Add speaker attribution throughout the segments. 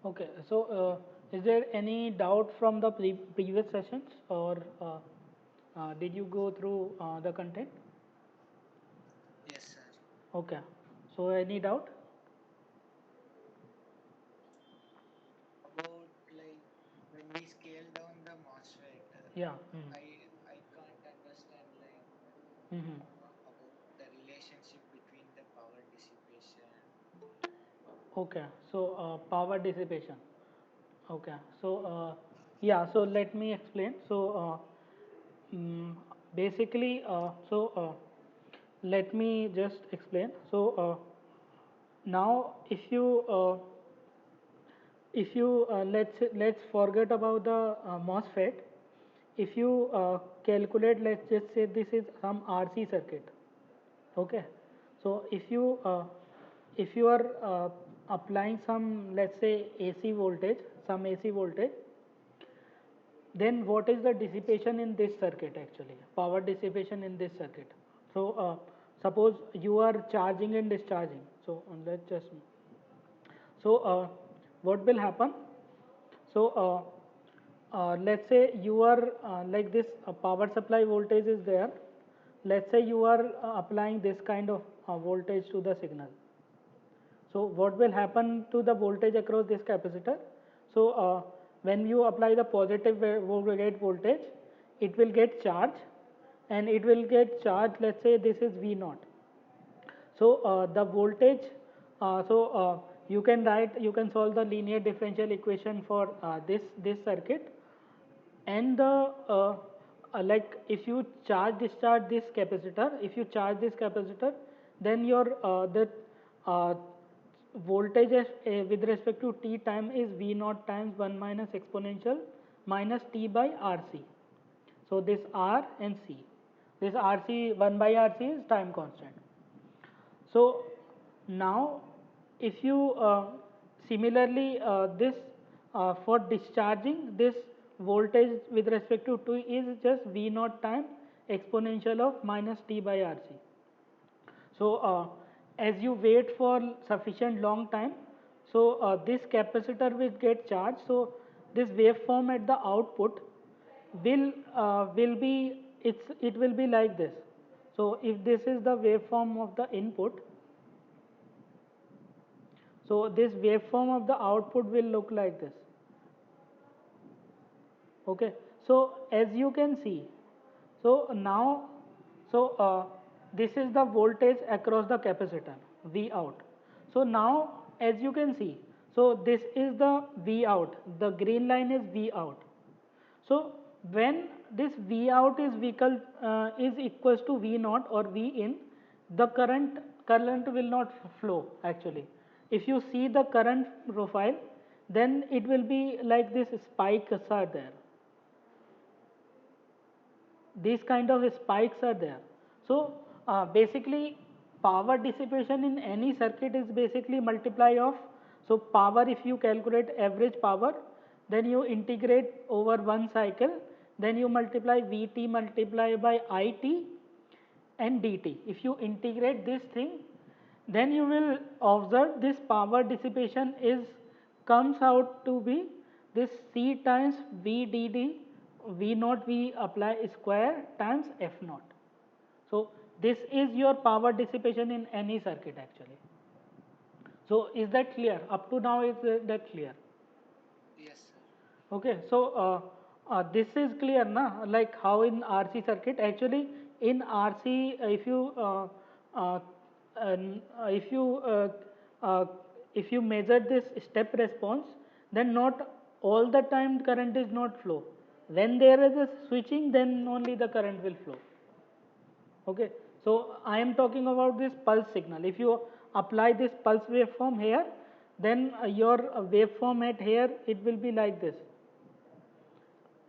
Speaker 1: Okay, so is there any doubt from the previous sessions, or did you go through the content?
Speaker 2: Yes, sir.
Speaker 1: Okay, so any doubt?
Speaker 2: About like when we scale down the MOSFET,
Speaker 1: Yeah.
Speaker 2: I can't understand like
Speaker 1: Mm-hmm.
Speaker 2: about the relationship between the power dissipation.
Speaker 1: Okay, so power dissipation. Okay, so yeah, so let me explain. So basically, let me just explain. So now, if you let's forget about the MOSFET. If you calculate, let's just say this is some RC circuit. Okay, so if you are applying some, let's say, AC voltage, some AC voltage, then what is the dissipation in this circuit? Actually, power dissipation in this circuit. So suppose you are charging and discharging. So let's just, so what will happen? So let's say you are like this power supply voltage is there. Let's say you are applying this kind of voltage to the signal. So what will happen to the voltage across this capacitor? So when you apply the positive gate voltage, it will get charged, and it will get charged. Let's say this is V naught. So the voltage, you can write, you can solve the linear differential equation for this circuit, and the like if you charge discharge this capacitor, if you charge this capacitor, then your the uh, voltage with respect to t time is V naught times 1 minus exponential minus t by RC. So this R and C, this RC, 1 by RC is time constant. So now, if you similarly this for discharging, this voltage with respect to t is just V naught time exponential of minus t by RC. So as you wait for sufficient long time, so this capacitor will get charged. So this waveform at the output will be, it will be like this. So if this is the waveform of the input, so this waveform of the output will look like this. Okay, so as you can see, so now, so this is the voltage across the capacitor, V out. So now as you can see, so this is the V out, the green line is V out. So when this V out is equals to V naught or V in, the current will not flow actually. If you see the current profile, then it will be like this spikes are there. These kind of spikes are there. So basically power dissipation in any circuit is basically multiply of, so power, if you calculate average power, then you integrate over one cycle, then you multiply Vt multiply by It and dt. If you integrate this thing, then you will observe this power dissipation is comes out to be this C times VDD, V naught we apply square times F naught. So this is your power dissipation in any circuit actually. So is that clear? Up to now, is that clear?
Speaker 2: Yes, sir.
Speaker 1: Okay, so this is clear, na? Like how in RC circuit, actually in RC, uh, if you uh, if you measure this step response, then not all the time current is not flow. When there is a switching, then only the current will flow. Okay, so I am talking about this pulse signal. If you apply this pulse waveform here, then your waveform at here, it will be like this.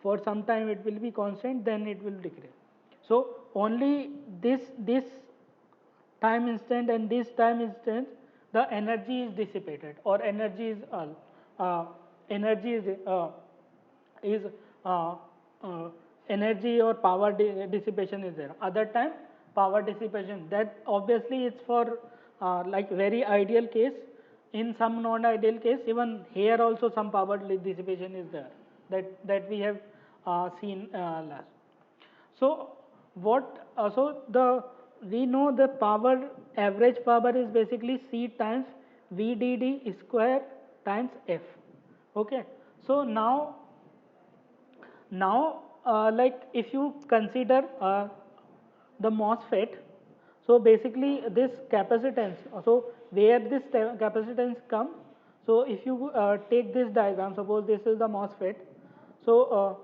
Speaker 1: For some time it will be constant, then it will decrease. So only this time instant and this time instant, the energy is dissipated, or uh, energy is uh, uh, energy or power dissipation is there. Other time power dissipation, that obviously it's for like very ideal case. in some non-ideal case, even here also some power dissipation is there, that we have seen last. So what? So the we know the power, average power is basically C times VDD square times F. Okay. So now like if you consider the MOSFET, so basically this capacitance, so where this capacitance come, so if you take this diagram, suppose this is the MOSFET, so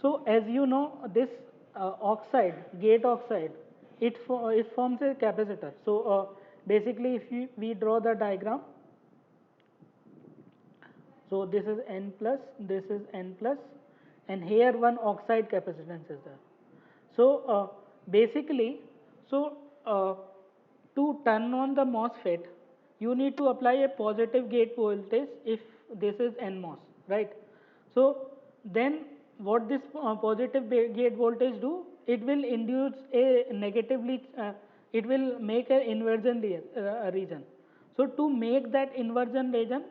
Speaker 1: so as you know this oxide, gate oxide, it forms a capacitor. So basically if we draw the diagram, so this is N plus, this is N plus, and here one oxide capacitance is there. So basically, so to turn on the MOSFET, you need to apply a positive gate voltage if this is NMOS, right? So then what this positive gate voltage do? It will induce a negatively, it will make an inversion region. So to make that inversion layer,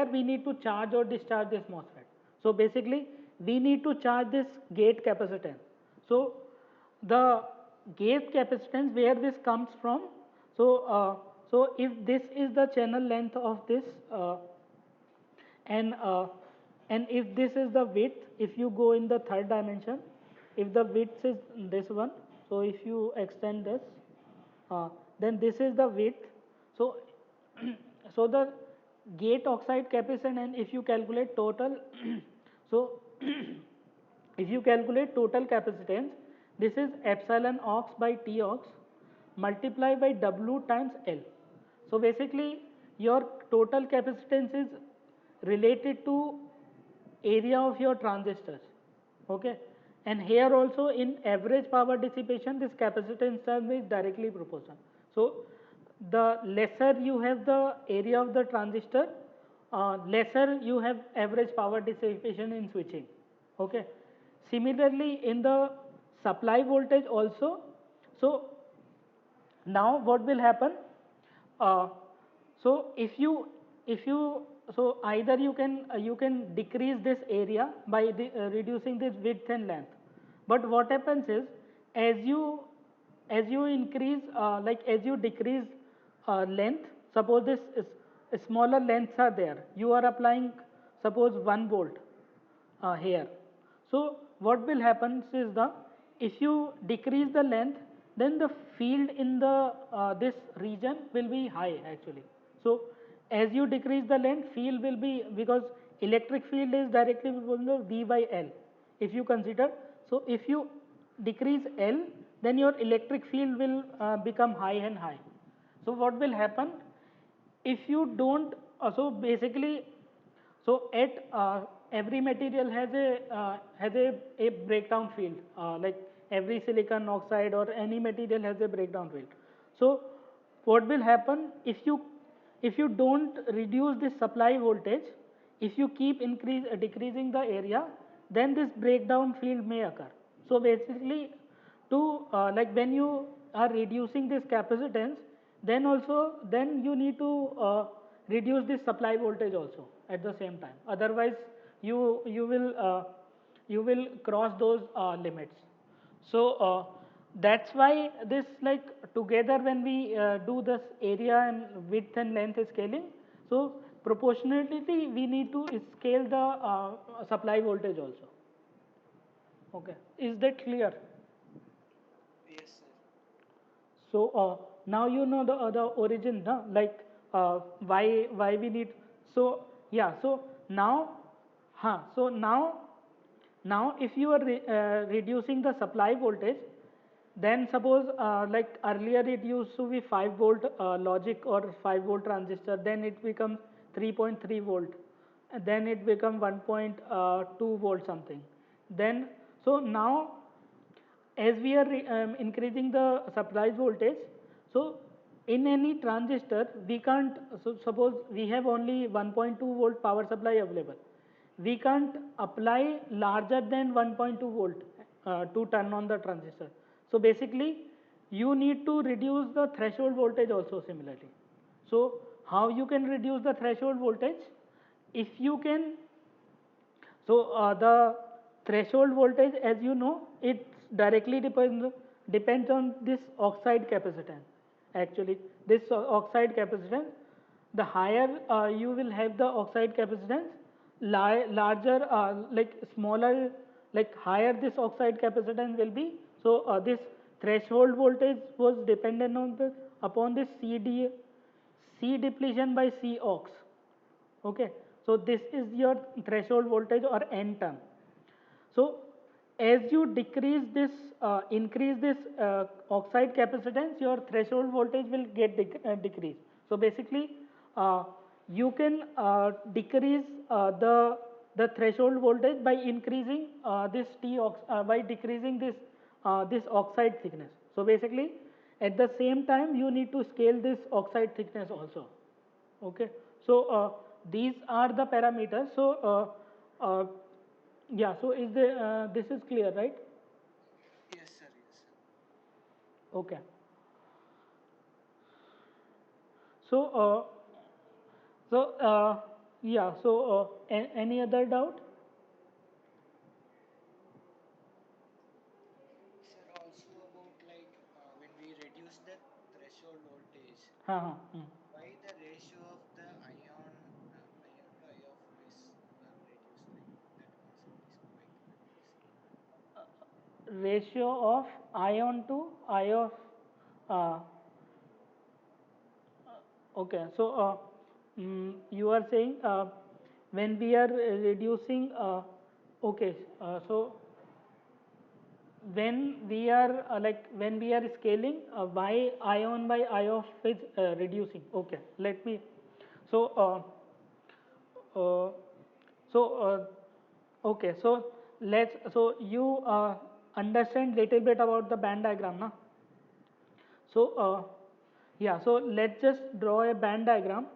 Speaker 1: we need to charge or discharge this MOSFET. So basically, we need to charge this gate capacitance. So the gate capacitance where this comes from. So so if this is the channel length of this, and if this is the width, if you go in the third dimension, if the width is this one, so if you extend this, then this is the width. So so the gate oxide capacitance, and if you calculate total so if you calculate total capacitance, this is epsilon ox by T ox multiplied by W times L. So basically your total capacitance is related to area of your transistors. Okay, and here also in average power dissipation, this capacitance term is directly proportional. So the lesser you have the area of the transistor, lesser you have average power dissipation in switching. Okay, similarly in the supply voltage also. So now what will happen, uh, so if you so either you can decrease this area by reducing this width and length, but what happens is as you increase like as you decrease length, suppose this is, smaller lengths are there, you are applying suppose 1 volt here. So what will happen is if you decrease the length, then the field in the this region will be high actually. So as you decrease the length, field will be, because electric field is directly proportional to V by L. If you consider, so if you decrease L, then your electric field will become high and high. So what will happen if you don't? So basically, so at every material has a breakdown field, like every silicon oxide or any material has a breakdown field. So what will happen if you don't reduce this supply voltage, if you keep decreasing the area, then this breakdown field may occur. So basically, to like when you are reducing this capacitance, then you need to reduce this supply voltage also at the same time. Otherwise, you will cross those limits. So that's why this, like together when we do this area and width and length scaling, so proportionality we need to scale the supply voltage also. Okay, is that clear?
Speaker 2: Yes, sir.
Speaker 1: So now you know the origin, no? Like why we need. So yeah, so now, so now if you are reducing the supply voltage, then suppose like earlier it used to be 5 volt logic or 5 volt transistor, then it becomes 3.3 volt, and then it become 1.2 volt something. Then so now as we are increasing the supply voltage, so in any transistor we can't, so suppose we have only 1.2 volt power supply available, we can't apply larger than 1.2 volt to turn on the transistor. So basically you need to reduce the threshold voltage also similarly. So how you can reduce the threshold voltage? If you can, so the threshold voltage, as you know, it directly depends on this oxide capacitance. Actually, this oxide capacitance, the higher you will have the oxide capacitance, larger like smaller, like higher this oxide capacitance will be. So this threshold voltage was dependent on the upon this C depletion by C ox. Okay, so this is your threshold voltage or N term. So as you decrease this increase this oxide capacitance, your threshold voltage will get decreased. So basically you can decrease the threshold voltage by increasing by decreasing this oxide thickness. So basically at the same time you need to scale this oxide thickness also. Okay, so these are the parameters. So uh, yeah, so is the this is clear, right?
Speaker 2: Yes, sir. Yes, sir.
Speaker 1: Okay. So so yeah, so any other doubt?
Speaker 2: Sir, also about like when we reduce the threshold voltage,
Speaker 1: हाँ हाँ
Speaker 2: why the ratio of the ion to I of is reduced? Like that concept is quite confusing.
Speaker 1: ratio of ion to I of uh, okay, so you are saying when we are reducing okay, so when we are like when we are scaling y ion by I of is reducing. Okay, let me so uh, so okay, so let's so you understand little bit about the band diagram now. So yeah, so let's just draw a band diagram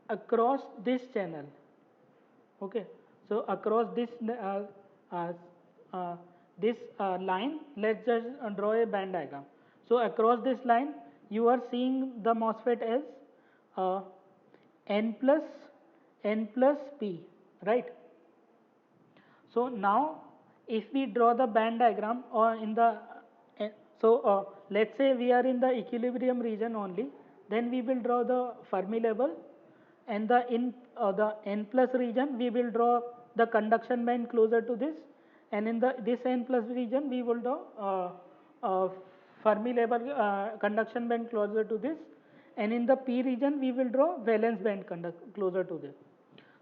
Speaker 1: across this channel. Okay, so across uh, uh, this line, let's just draw a band diagram. So across this line, you are seeing the MOSFET as uh, n plus p, right? So now if we draw the band diagram or in the so let's say we are in the equilibrium region only, then we will draw the Fermi level, and the n plus region we will draw the conduction band closer to this, and in the this n plus region we will draw Fermi level conduction band closer to this, and in the p region we will draw valence band closer to this.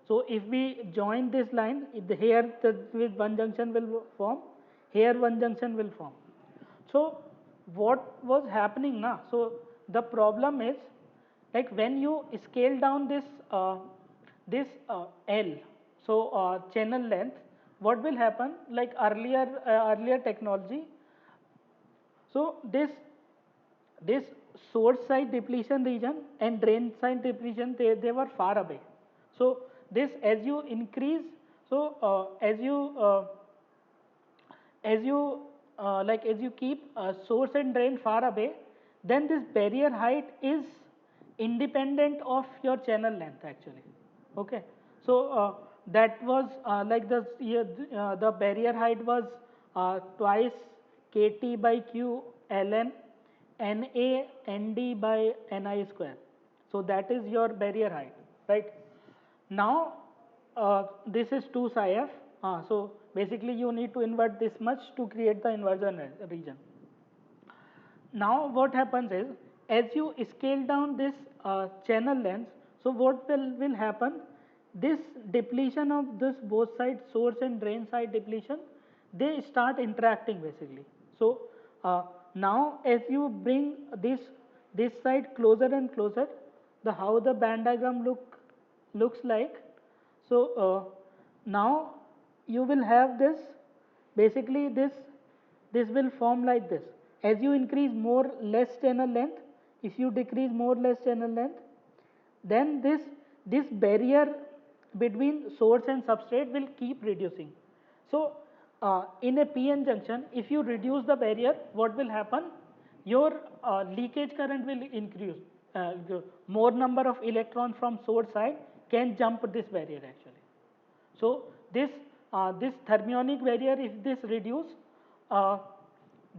Speaker 1: So if we join this line, here with one junction will form, here one junction will form. So what was happening now? So the problem is like when you scale down this L, so channel length, what will happen? Like earlier technology, so this source side depletion region and drain side depletion, they were far away. So this as you increase, so as you like as you keep source and drain far away, then this barrier height is independent of your channel length actually. Okay, so that was like the barrier height was twice kt by q ln na nd by ni square. So that is your barrier height, right? Now this is 2 psi f. So basically you need to invert this much to create the inversion region. Now what happens is as you scale down this channel length, so what will happen? This depletion of this both sides source and drain side depletion, they start interacting basically. So now as you bring this side closer and closer, the how the band diagram looks like. So now you will have this basically this will form like this. As you increase more less channel length, if you decrease more less channel length, then this barrier between source and substrate will keep reducing. So in a PN junction, if you reduce the barrier, what will happen? Your leakage current will increase more number of electrons from source side can jump this barrier actually. So this thermionic barrier, if this reduce, uh,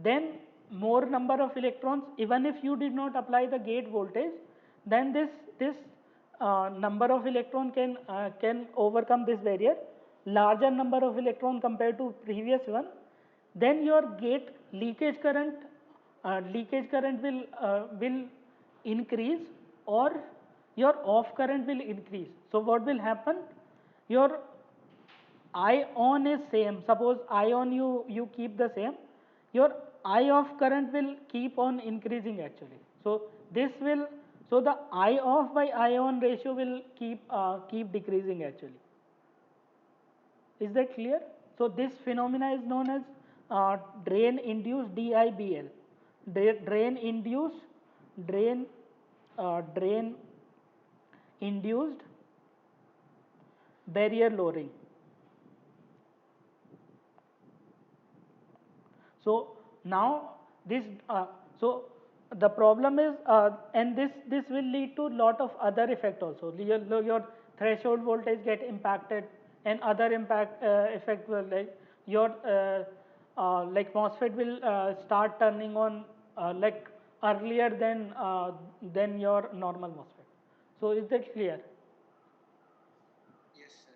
Speaker 1: then more number of electrons, even if you did not apply the gate voltage, then this number of electron can overcome this barrier, larger number of electron compared to previous one. Then your gate leakage current will increase, or your off current will increase. So what will happen? Your ion is same. Suppose ion you keep the same, your I of current will keep on increasing actually. So this will, so the I off by ion ratio will keep decreasing actually. Is that clear? So this phenomena is known as drain induced DIBL. Drain induced drain induced barrier lowering. So now this so the problem is, and this will lead to lot of other effect also. Your threshold voltage get impacted, and other impact effect will, like your like MOSFET will start turning on like earlier than your normal MOSFET. So is that clear?
Speaker 2: Yes, sir.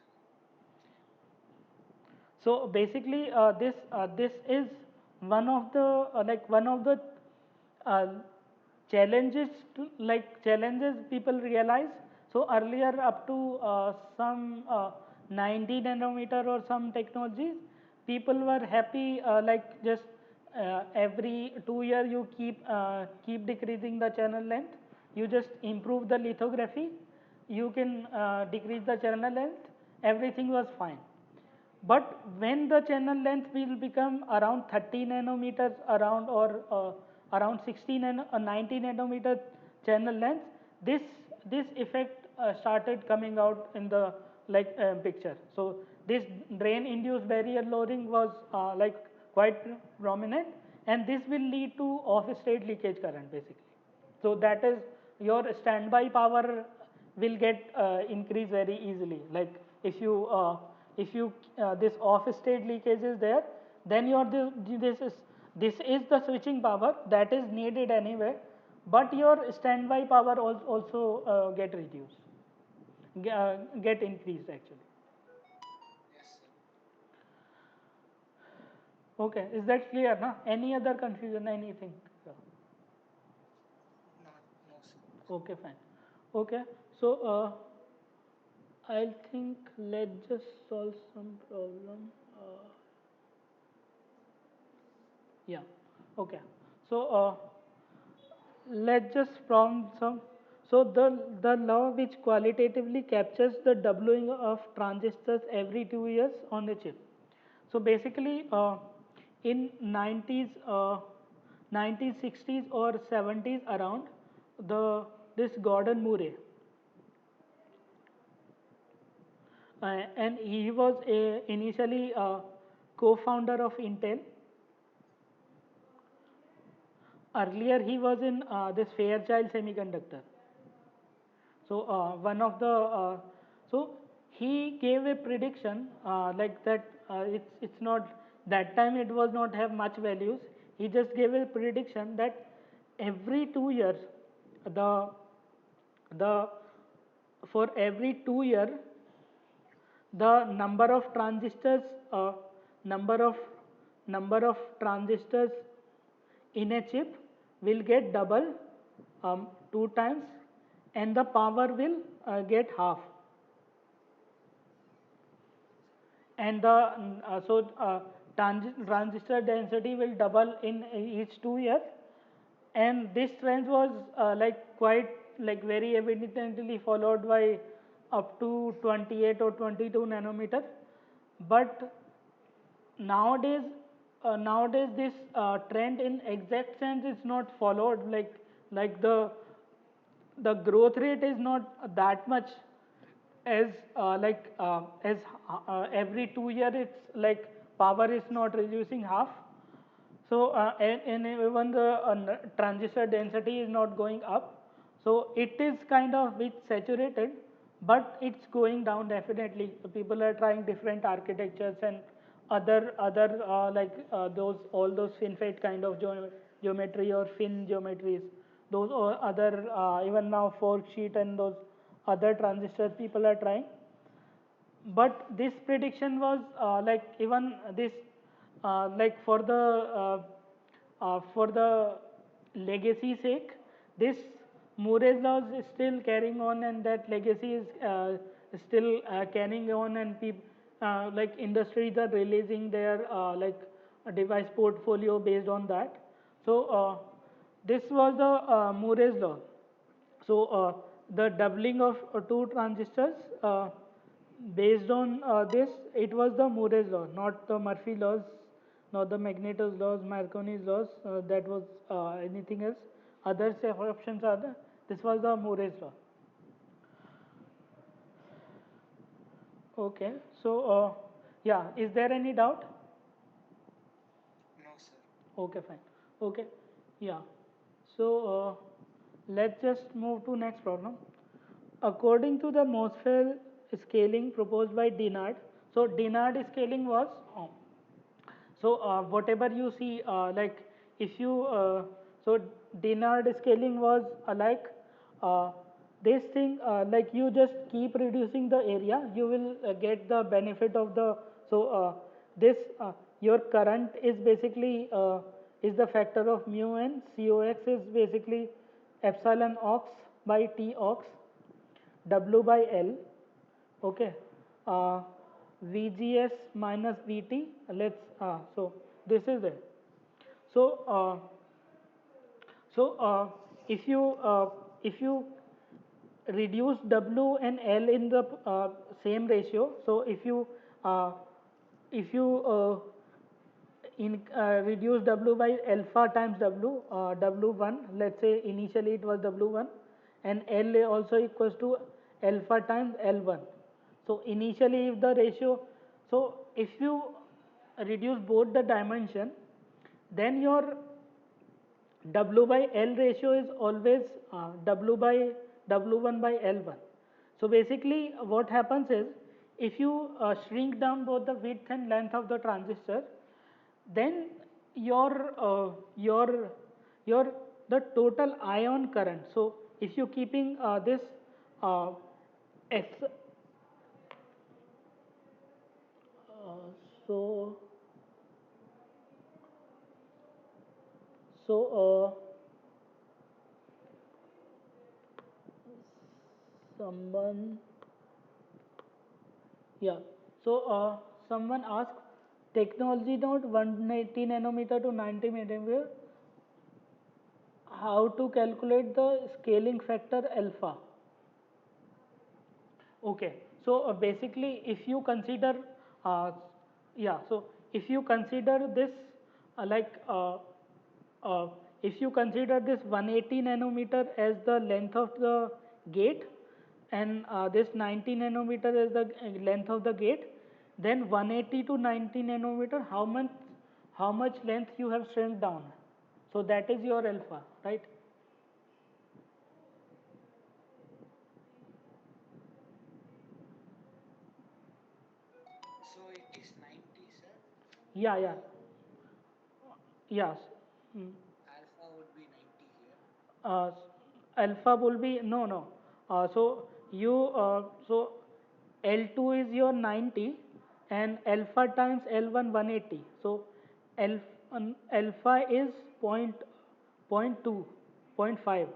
Speaker 1: So basically, this is one of the uh, challenges challenges people realize. So earlier, up to some 90 nanometer or some technologies, people were happy, like just every 2 year you keep decreasing the channel length. You just improve the lithography, you can decrease the channel length, everything was fine. But when the channel length will become around 30 nanometers, around, or around 90 nanometer channel length, this effect started coming out in the picture. So this drain induced barrier lowering was like quite prominent, and this will lead to off state leakage current basically. So that is, your standby power will get increased very easily. Like if you this off state leakage is there, then your this is the switching power that is needed anyway, but your standby power also get reduced, get increased actually.
Speaker 2: Yes, sir.
Speaker 1: Okay, is that clear? Na? Any other confusion, anything?
Speaker 2: Not, no, sir.
Speaker 1: Okay, fine. Okay, so I think let's just solve some problem. Yeah. Okay. So let's just prompt some. So the law which qualitatively captures the doubling of transistors every 2 years on a chip. So basically, in 90s, 1960s or 70s around, this Gordon Murray, and he was initially a co-founder of Intel. Earlier, he was in this Fairchild Semiconductor. So one of the so he gave a prediction like that. It's not, that time it was not have much values. He just gave a prediction that every 2 years, the the for every 2 year, the uh, number of number of transistors in a chip will get double, 2 times, and the power will get half. And the transistor density will double in each 2 years, and this trend was like quite, like very evidently followed by up to 28 or 22 nanometer. But nowadays this trend in exact sense is not followed, like the growth rate is not that much, as every 2 year it's like power is not reducing half. So and even the transistor density is not going up. So it is kind of bit saturated, but it's going down definitely. So people are trying different architectures and other those all those FinFET kind of geometry or fin geometries. Those or other even now fork sheet and those other transistors people are trying. But this prediction was like even this like for the legacy sake, this Moore's law is still carrying on, and that legacy is still carrying on, and like industries are releasing their a device portfolio based on that. So this was the Moore's law. So the doubling of two transistors based on this, it was the Moore's law, not the Murphy laws, not the Magneto's laws, Marconi's laws. That was anything else. Other safe options are the. This was the Moore's law. Okay. So yeah, is there any doubt?
Speaker 2: No, sir.
Speaker 1: Okay, fine. Okay, yeah. So let's just move to next problem. According to the MOSFET scaling proposed by Dinard, so Dinard scaling was so whatever you see like if you so Dinard scaling was like uh, this thing like you just keep reducing the area, you will get the benefit of the so this your current is basically is the factor of mu n, cox is basically epsilon ox by T ox, W by L, okay, uh, VGS minus VT, let's, so this is it. So, so if you reduce W and L in the same ratio, so uh, if you in reduce W by alpha times W, W1, let's say initially it was W1, and L also equals to alpha times L1. So initially if the ratio, so if you reduce both the dimension, then your W by L ratio is always W by W1 by L1. So basically what happens is if you shrink down both the width and length of the transistor, then your the total ion current. So if you keeping this uh, S so so someone yeah, so someone asked technology note 180 nanometer to 90 nanometer, how to calculate the scaling factor alpha. Okay, so basically if you consider uh, yeah, so if you consider this like uh, if you consider this 180 nanometer as the length of the gate, and this 90 nanometer as the length of the gate, then 180 to 90 nanometer, how much length you have shrunk down, so that is your alpha, right?
Speaker 2: So it is 90, sir.
Speaker 1: Yeah, yeah,
Speaker 2: Uh,
Speaker 1: yes. Mm.
Speaker 2: Alpha would be 90 here.
Speaker 1: uh, Alpha will be no so you so L2 is your 90 and alpha times L1 180, so alpha is point 2 point 5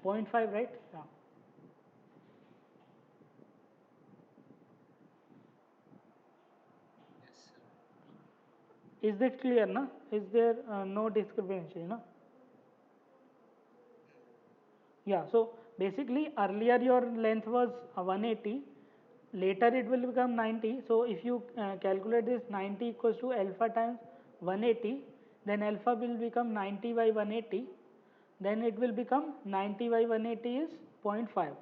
Speaker 1: point 5, right? Yeah.
Speaker 2: Yes, sir.
Speaker 1: Is that clear, na? Is there no discrepancy, na?
Speaker 2: No.
Speaker 1: Yeah, so basically earlier your length was 180, later it will become 90. So if you calculate this 90 equals to alpha times 180, then alpha will become 90 by 180, then it will become 90 by 180 is zero point 0.5.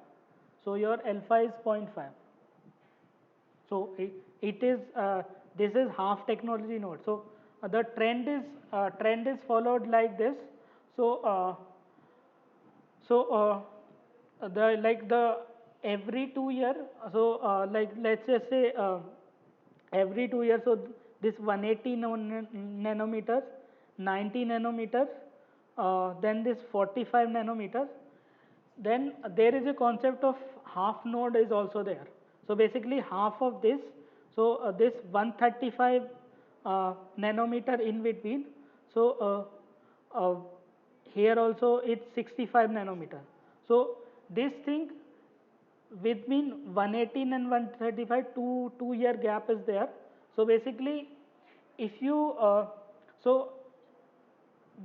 Speaker 1: So your alpha is zero point 0.5. So it is this is half technology node. So the trend is followed like this. So so the like the every 2 year, so like let's just say every 2 years, so this 180 nanometers, 90 nanometers, then this 45 nanometers, then there is a concept of half node is also there. So basically half of this, so this 135 nanometer in between, so here also it's 65 nanometer. So this thing between 118 and 135, 2 year gap is there. So basically if you so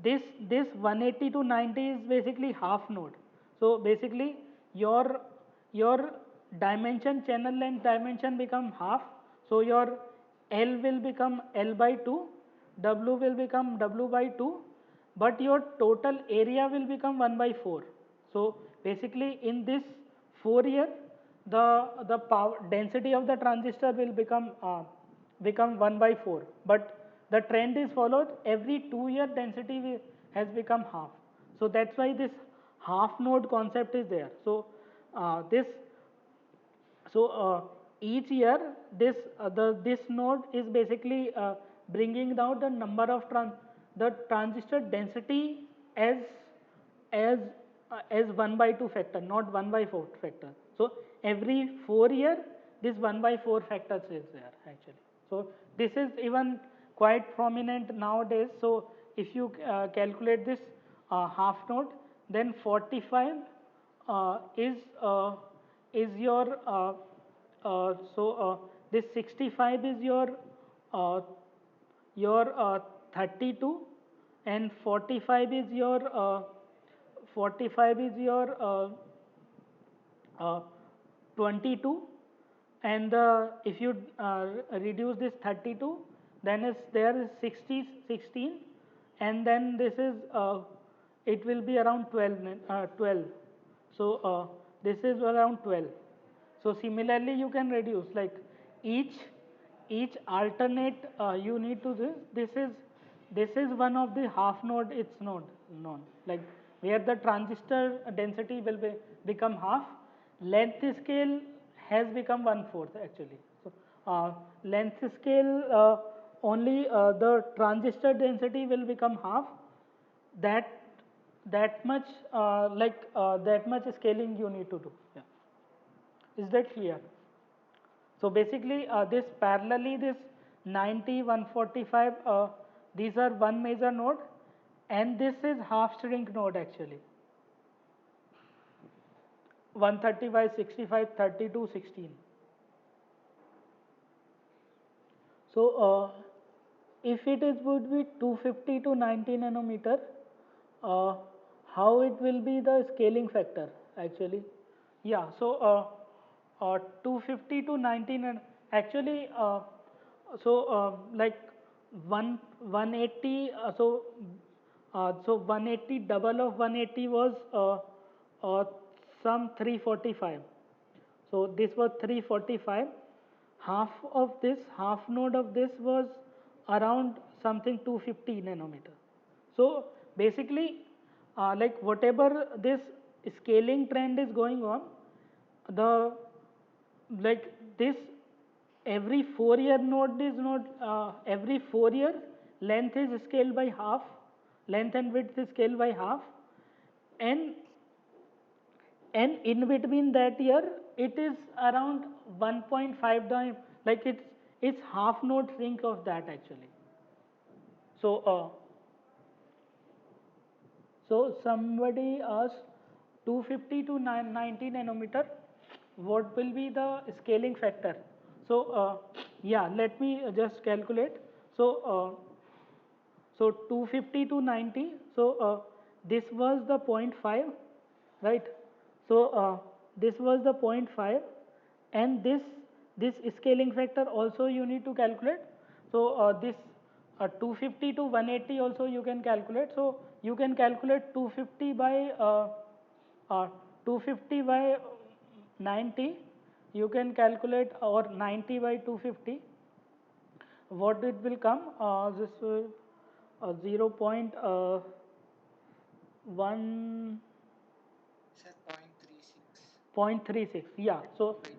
Speaker 1: this 180 to 90 is basically half node. So basically your dimension, channel length dimension become half. So your L will become L by 2, W will become W by 2, but your total area will become 1 by 4. So basically in this 4 year, the power density of the transistor will become 1 by 4, but the trend is followed every 2 year density has become half. So that's why this half node concept is there. So this so each year this node is basically bringing down the number of the transistor density as as as 1 by 2 factor, not 1 by 4 factor. So every 4 year this 1 by 4 factors is there actually. So this is even quite prominent nowadays. So if you calculate this half node, then 45 is your this 65 is uh, your 32, and 45 is your 22, and if you reduce this 32, then is there is 60 16, and then this is it will be around 12 12. So this is around 12. So similarly you can reduce like each each alternate you need to this is one of the half node, it's node known, like where the transistor density will become half. Length scale has become 1/4 actually. So length scale only the transistor density will become half. That that much that much scaling you need to do. Yeah, is that clear? So basically this parallelly this 90 145 these are one major node, and this is half shrink node actually. 135 65 32 16. So if it is would be 250 to 90 nanometer, uh, how it will be the scaling factor actually? Yeah, so 250 to 19 and actually so like 180 so 180 double of 180 was some 345. So this was 345. Half of this, half node of this was around something 250 nanometer. So basically, like whatever this scaling trend is going on, the like this every 4 year node is not every 4 year length is scaled by half, length and width is scaled by half, and in between that year it is around 1.5 time, like it's half node shrink of that actually. So so somebody asked 250 to 90 nanometer, what will be the scaling factor? So yeah, let me just calculate. So so 250 to 90, so this was the point 0.5, right? So this was the point 0.5, and this scaling factor also you need to calculate. So this 250 to 180 also you can calculate. So you can calculate 250 by 250 by 90, you can calculate, or 90 by 250. what it will come, this 0.1
Speaker 2: Sir, 0.36.
Speaker 1: 0.36, yeah. So
Speaker 2: Wait.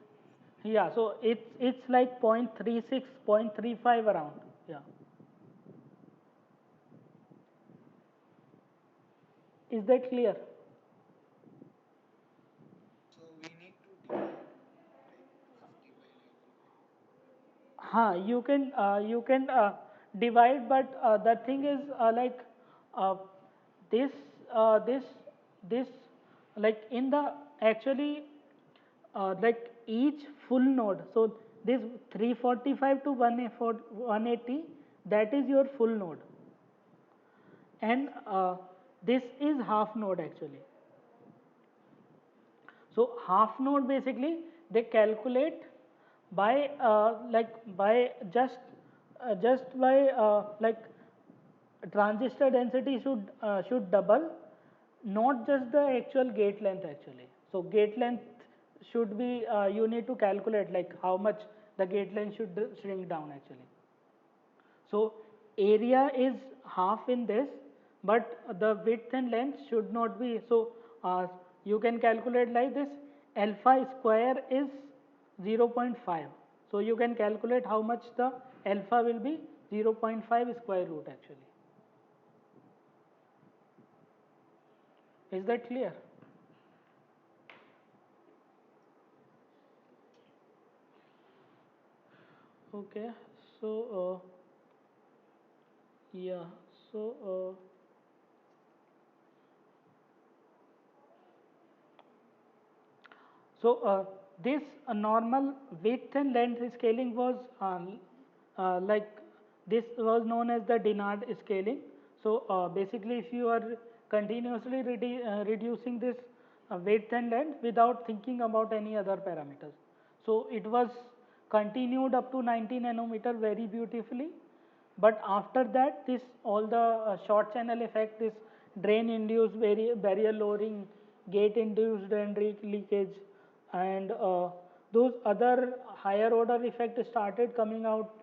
Speaker 1: yeah, so it's like 0.36, 0.35 around, yeah. Is that clear?
Speaker 2: So we need to divide like 250 by 11, right?
Speaker 1: You can divide, but the thing is like uh, this this this like in the actually like each full node. So this 345 to 180, that is your full node, and this is half node actually. So half node basically they calculate by like by just by like transistor density should double, not just the actual gate length actually. So gate length should be you need to calculate like how much the gate length should shrink down actually. So area is half in this, but the width and length should not be. So you can calculate like this. Alpha square is 0.5. So you can calculate how much the alpha will be, 0.5 square root actually. Is that clear? Okay. So yeah. So this normal width and length scaling was like this was known as the Dinard scaling. So basically, if you are continuously reducing this width and length without thinking about any other parameters, so it was continued up to 90 nanometer very beautifully. But after that, this all the short channel effect, this drain induced barrier lowering, gate induced drain leakage, and those other higher order effects started coming out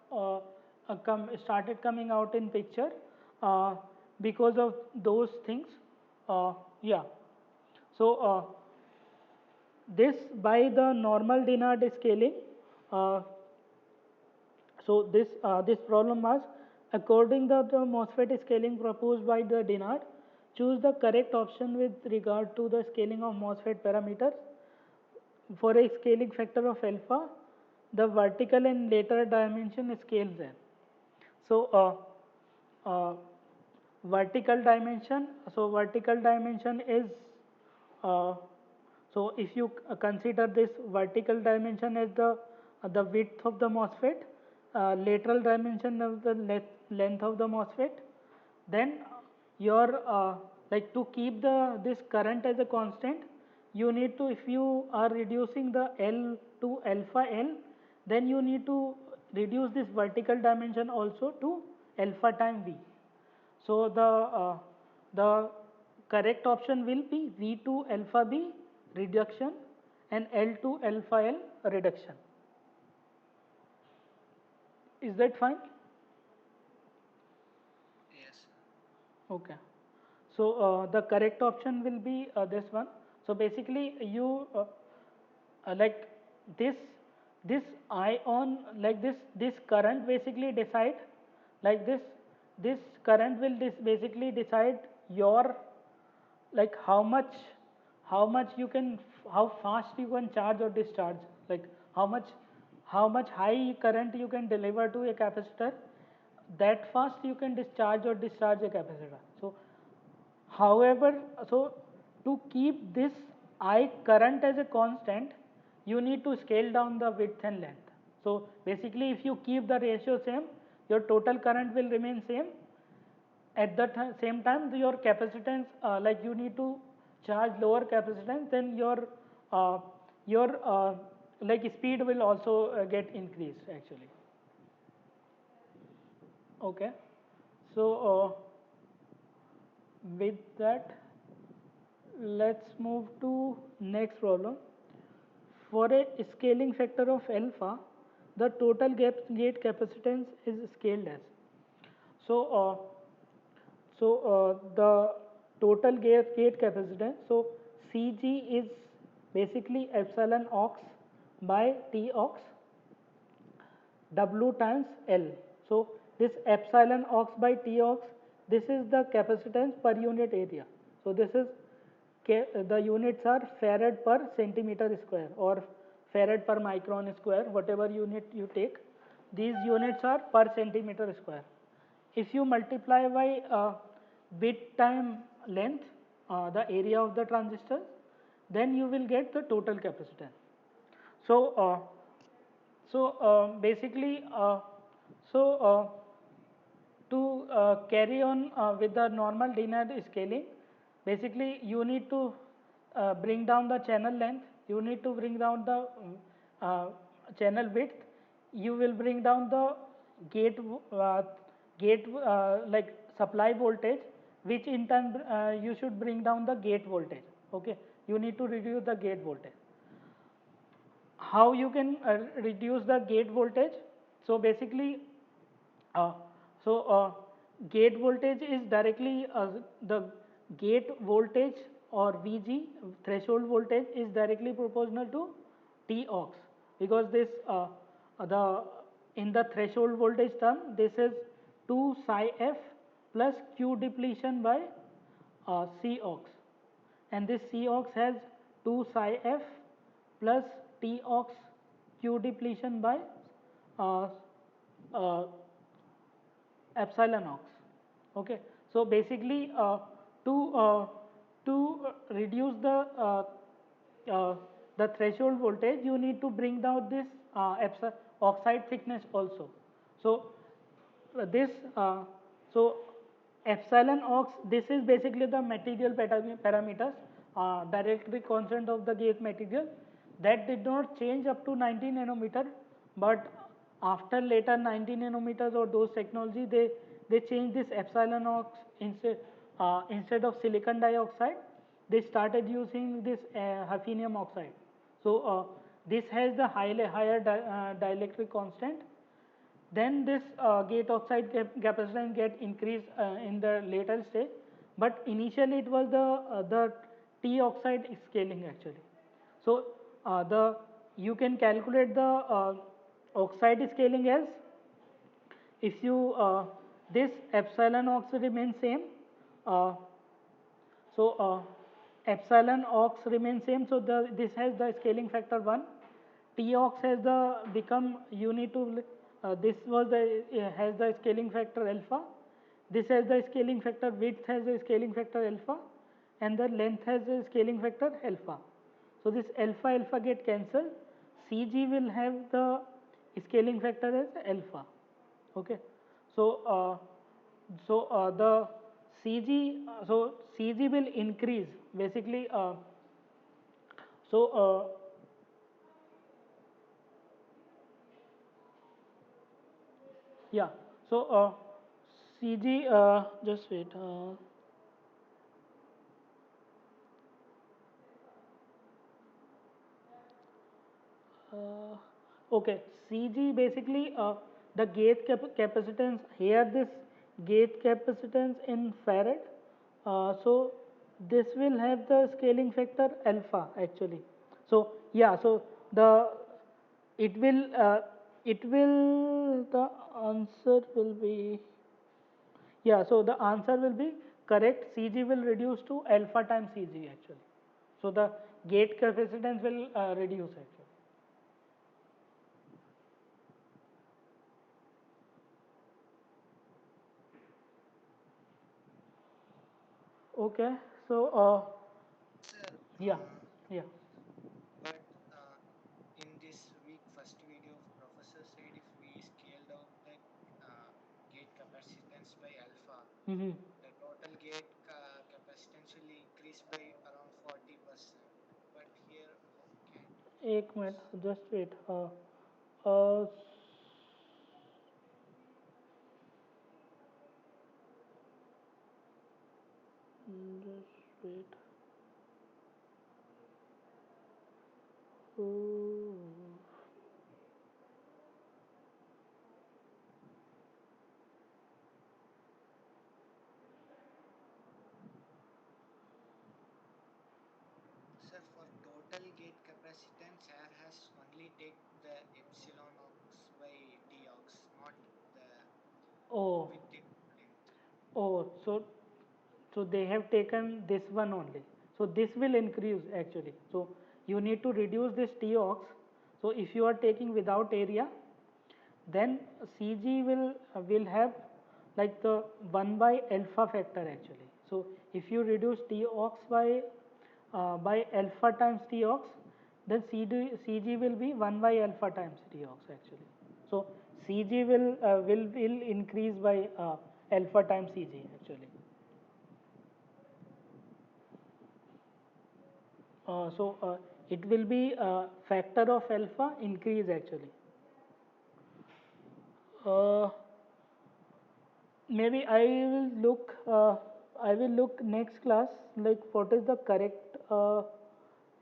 Speaker 1: in picture uh, because of those things. Yeah. So this by the normal Dinard scaling. Uh, so this problem was, according to the MOSFET scaling proposed by the Dinard, choose the correct option with regard to the scaling of MOSFET parameters. For a scaling factor of alpha, the vertical and lateral dimension scales there. So uh, vertical dimension is uh, so if you consider this vertical dimension as the width of the MOSFET, lateral dimension of the length of the MOSFET, then your like to keep the this current as a constant, you need to, if you are reducing the L to alpha L, then you need to reduce this vertical dimension also to alpha time V. So the correct option will be V to alpha B reduction and L to alpha L reduction. Is that fine?
Speaker 2: Yes.
Speaker 1: Okay. So the correct option will be this one. So basically you like this this ion, like this current basically decide, like this current will basically decide your, like how much you can, how fast you can charge or discharge, like how much high current you can deliver to a capacitor, that fast you can discharge or discharge a capacitor. So however, so to keep this I current as a constant, you need to scale down the width and length. So basically, if you keep the ratio same, your total current will remain same. At the same time, your capacitance, like you need to charge lower capacitance, then your like speed will also get increased actually. Okay. So with that, let's move to next problem. For a scaling factor of alpha, the total gate capacitance is scaled as. So, the total gate capacitance. So Cg is basically epsilon aux by T aux W times L. So this epsilon aux by T aux, this is the capacitance per unit area. So this is the units are farad per centimeter square or farad per micron square, whatever unit you take. These units are per centimeter square. If you multiply by bit time length, the area of the transistor, then you will get the total capacitance. So, basically, so to carry on with the normal linear scaling, basically you need to bring down the channel length, you need to bring down the uh, channel width, you will bring down the gate like supply voltage, which in turn you should bring down the gate voltage. Okay, you need to reduce the gate voltage. How you can reduce the gate voltage? So basically, uh, so gate voltage is directly the gate voltage or VG, threshold voltage, is directly proportional to T aux, because this the in the threshold voltage term, this is 2 psi f plus Q depletion by C aux, and this C aux has 2 psi f plus T aux Q depletion by uh, uh, epsilon aux. Okay, so basically to uh, reduce uh, the threshold voltage, you need to bring down this oxide thickness also. So this so epsilon aux, this is basically the material parameters, directly constant of the gate material, that did not change up to 90 nanometer, but after later 90 nanometers or those technology, they changed this epsilon aux. Instead of silicon dioxide, they started using this hafnium oxide. So this has the higher dielectric constant. Then this gate oxide capacitance get increased in the later stage, but initially it was the T oxide scaling actually. So the you can calculate the oxide scaling as, if you this epsilon aux remains same, uh, so epsilon aux remains same, so this has the scaling factor 1. T aux has the become, you need to this was the has the scaling factor alpha, this has the scaling factor, width has the scaling factor alpha, and the length has the scaling factor alpha. So this alpha alpha get cancelled, Cg will have the scaling factor as alpha. Okay, so the Cg, so Cg will increase basically. So yeah, so Cg, just wait. Uh, okay, Cg basically the gate capacitance here, this gate capacitance in farad. So this will have the scaling factor alpha actually. So yeah, so the it will the answer will be, yeah. So the answer will be correct. Cg will reduce to alpha times Cg actually. So the gate capacitance will reduce actually. Okay, so
Speaker 2: Sir,
Speaker 1: yeah, yeah.
Speaker 2: but in this week, first video, professor said if we scaled out the gate capacitance by alpha,
Speaker 1: Mm-hmm.
Speaker 2: the total gate capacitance will increase by around 40%. But here, how can we do
Speaker 1: एक
Speaker 2: this?
Speaker 1: Minute, just wait. Uh, just wait. Oh.
Speaker 2: capacitance here has only take the epsilon ox by d ox, not the
Speaker 1: Oh,
Speaker 2: width into length.
Speaker 1: oh, so they have taken this one only. So this will increase actually. So you need to reduce this T ox. So if you are taking without area, then Cg will have like the 1 by alpha factor actually. So if you reduce T ox by alpha times T ox, then Cg will be 1 by alpha times T ox actually. So Cg will increase by alpha times Cg actually. So it will be factor of alpha increase actually. Uh, Maybe I will look next class like what is the correct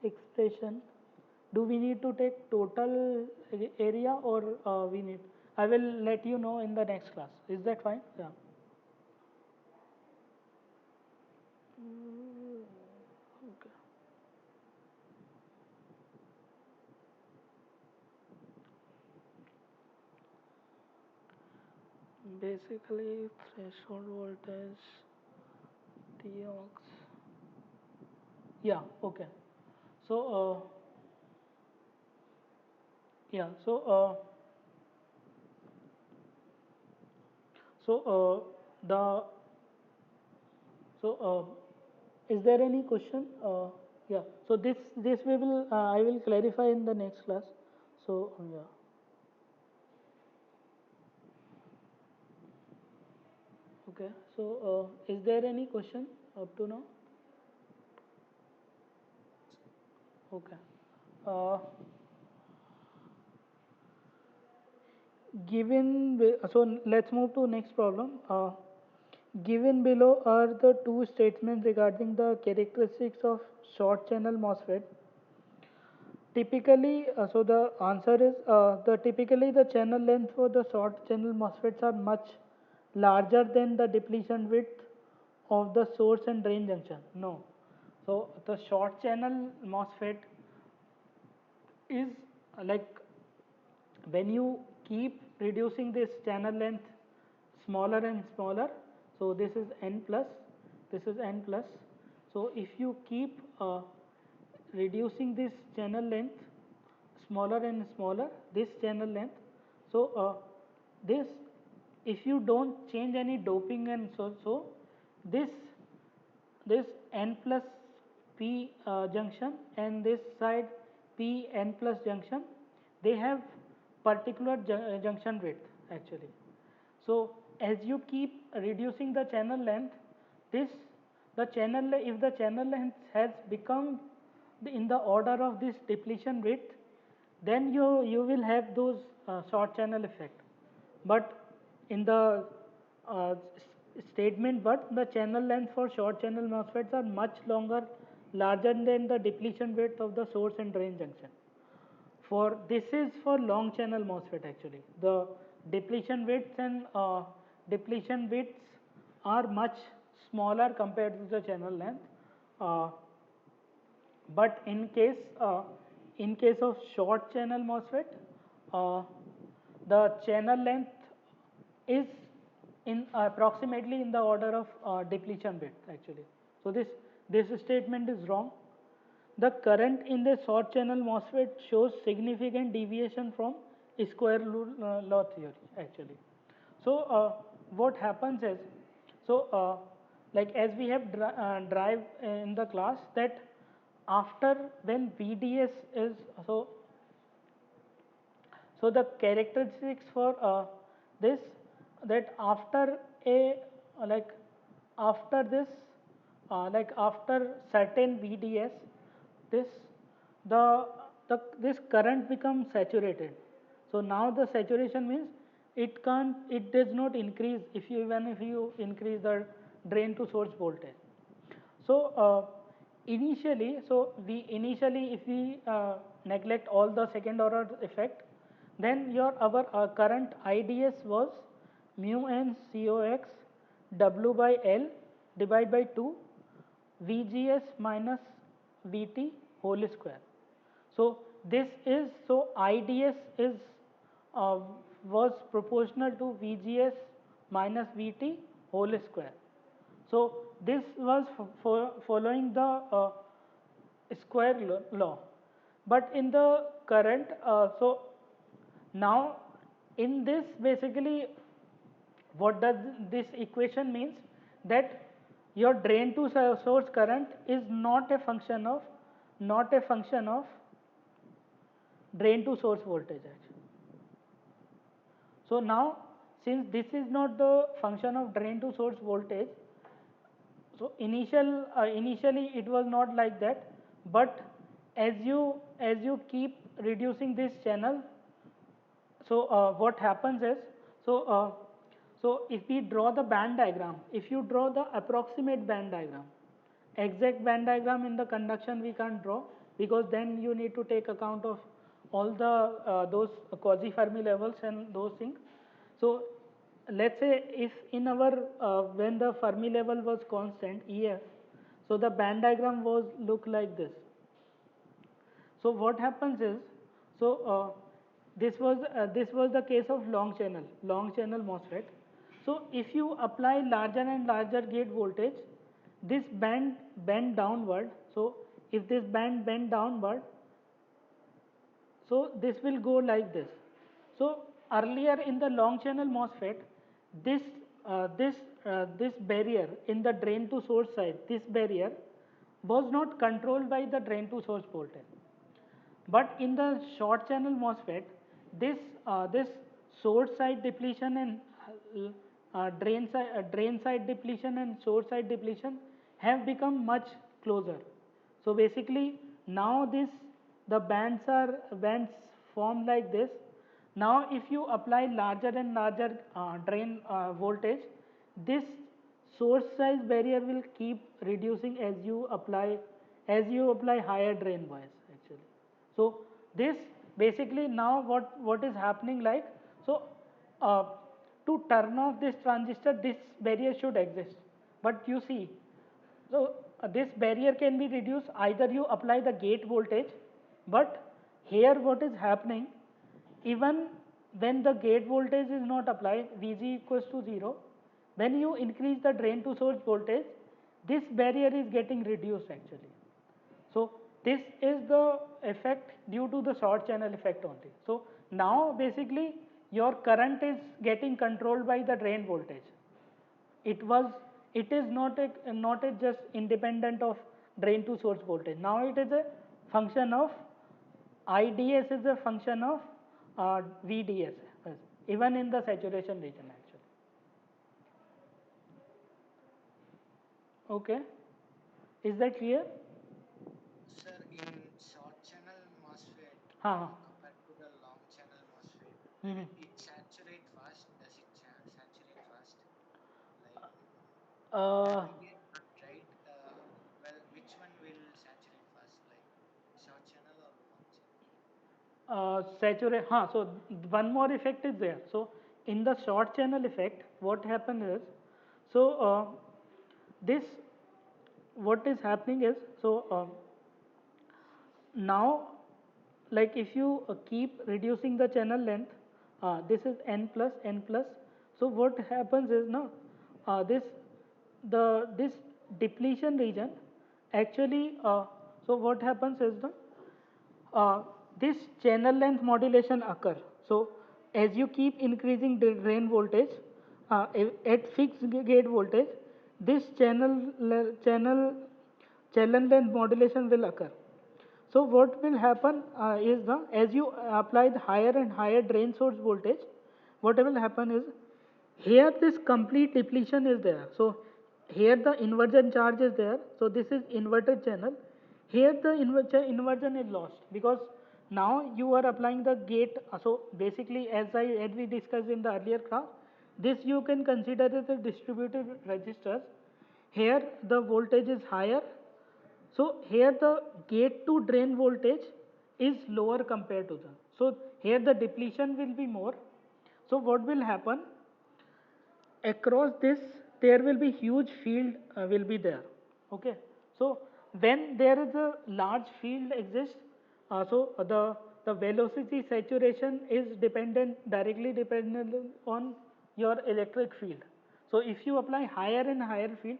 Speaker 1: expression. Do we need to take total area or we need? I will let you know in the next class. Is that fine? Yeah. Okay. Basically, threshold voltage Tox. Yeah. Okay. So yeah. The so is there any question? Yeah. So this we will I will clarify in the next class. So yeah. Okay. So is there any question up to now? Okay. Uh, so let's move to next problem. Given below are the two statements regarding the characteristics of short channel MOSFET. Typically, so the answer is the typically the channel length for the short channel MOSFETs are much larger than the depletion width of the source and drain junction. No, so the short channel MOSFET is like when you keep reducing this channel length smaller and smaller. So this is n plus, this is n plus. So if you keep reducing this channel length smaller and smaller, this channel length, so this if you don't change any doping and so this n plus p junction and this side p n plus junction, they have particular junction width actually. So as you keep reducing the channel length, this the channel if the channel length has become in the order of this depletion width, then you will have those short channel effect. But in the statement, but the channel length for short channel MOSFETs are much longer, larger than the depletion width of the source and drain junction. For this is for long channel MOSFET actually. The depletion widths and depletion widths are much smaller compared to the channel length. Uh, but in case of short channel MOSFET, uh, the channel length is in approximately in the order of depletion width actually. So this statement is wrong. The current in the short channel MOSFET shows significant deviation from square law theory actually. So what happens is, so like as we have drive in the class that after when VDS is so the characteristics for this that after a like after this like after certain VDS, this this current becomes saturated. So now the saturation means it does not increase if you even if you increase the drain to source voltage. So initially, so we initially if we neglect all the second order effect, then your our current IDS was mu n cox W by L divided by 2 VGS minus VT whole square. So this is, so IDS is uh, was proportional to VGS minus VT whole square. So this was for following the square law. But in the current, so now in this basically what does this equation means, that your drain to source current is not a function of, not a function of drain to source voltage actually. So now since this is not the function of drain to source voltage, so initially it was not like that, but as you keep reducing this channel, so what happens is, so so if we draw the band diagram, if you draw the approximate band diagram, exact band diagram in the conduction we can't draw, because then you need to take account of all the those quasi Fermi levels and those things. So let's say if in our when the Fermi level was constant EF, so the band diagram was look like this. So what happens is, so this was the case of long channel MOSFET. So if you apply larger and larger gate voltage, this band bend downward. So if this band bend downward, so this will go like this. So earlier in the long channel MOSFET, this this barrier in the drain to source side, this barrier was not controlled by the drain to source voltage. But in the short channel MOSFET, this source side depletion and drain side depletion and source side depletion have become much closer. So basically now the bands form like this. Now if you apply larger and larger drain voltage, this source size barrier will keep reducing as you apply higher drain bias actually. So this basically now what is happening like, so uh, to turn off this transistor, this barrier should exist, but you see, so this barrier can be reduced, either you apply the gate voltage, but here what is happening, even when the gate voltage is not applied, Vg equals to 0, when you increase the drain to source voltage, this barrier is getting reduced actually. So this is the effect due to the short channel effect only. So now basically your current is getting controlled by the drain voltage. It was, it is not a just independent of drain to source voltage. Now it is a function of IDS is a function of VDS, even in the saturation region actually. Okay, is that clear?
Speaker 2: Sir, in short channel MOSFET,
Speaker 1: हाँ हाँ.
Speaker 2: compared to the long channel MOSFET,
Speaker 1: hmm.
Speaker 2: it saturate fast. Does it saturate fast? Like
Speaker 1: Uh,
Speaker 2: immediate cut, right? Well, which one will saturate fast, like short channel or long channel?
Speaker 1: saturate, so one more effect is there. So in the short channel effect, what happens is, so this what is happening is, so now like if you keep reducing the channel length, this is n plus, so what happens is now this depletion region actually, so what happens is the this channel length modulation occur. So as you keep increasing the drain voltage at fixed gate voltage, this channel length modulation will occur. So what will happen is the, as you apply the higher and higher drain source voltage, what will happen is, here this complete depletion is there. So here the inversion charge is there. So this is inverted channel. Here the inversion is lost, because now you are applying the gate. So basically as we discussed in the earlier class, this you can consider as a distributed resistors. Here the voltage is higher, so here the gate to drain voltage is lower compared to the, so here the depletion will be more. So what will happen, across this there will be huge field will be there. Okay, so when there is a large field exists, The velocity saturation is directly dependent on your electric field. So if you apply higher and higher field,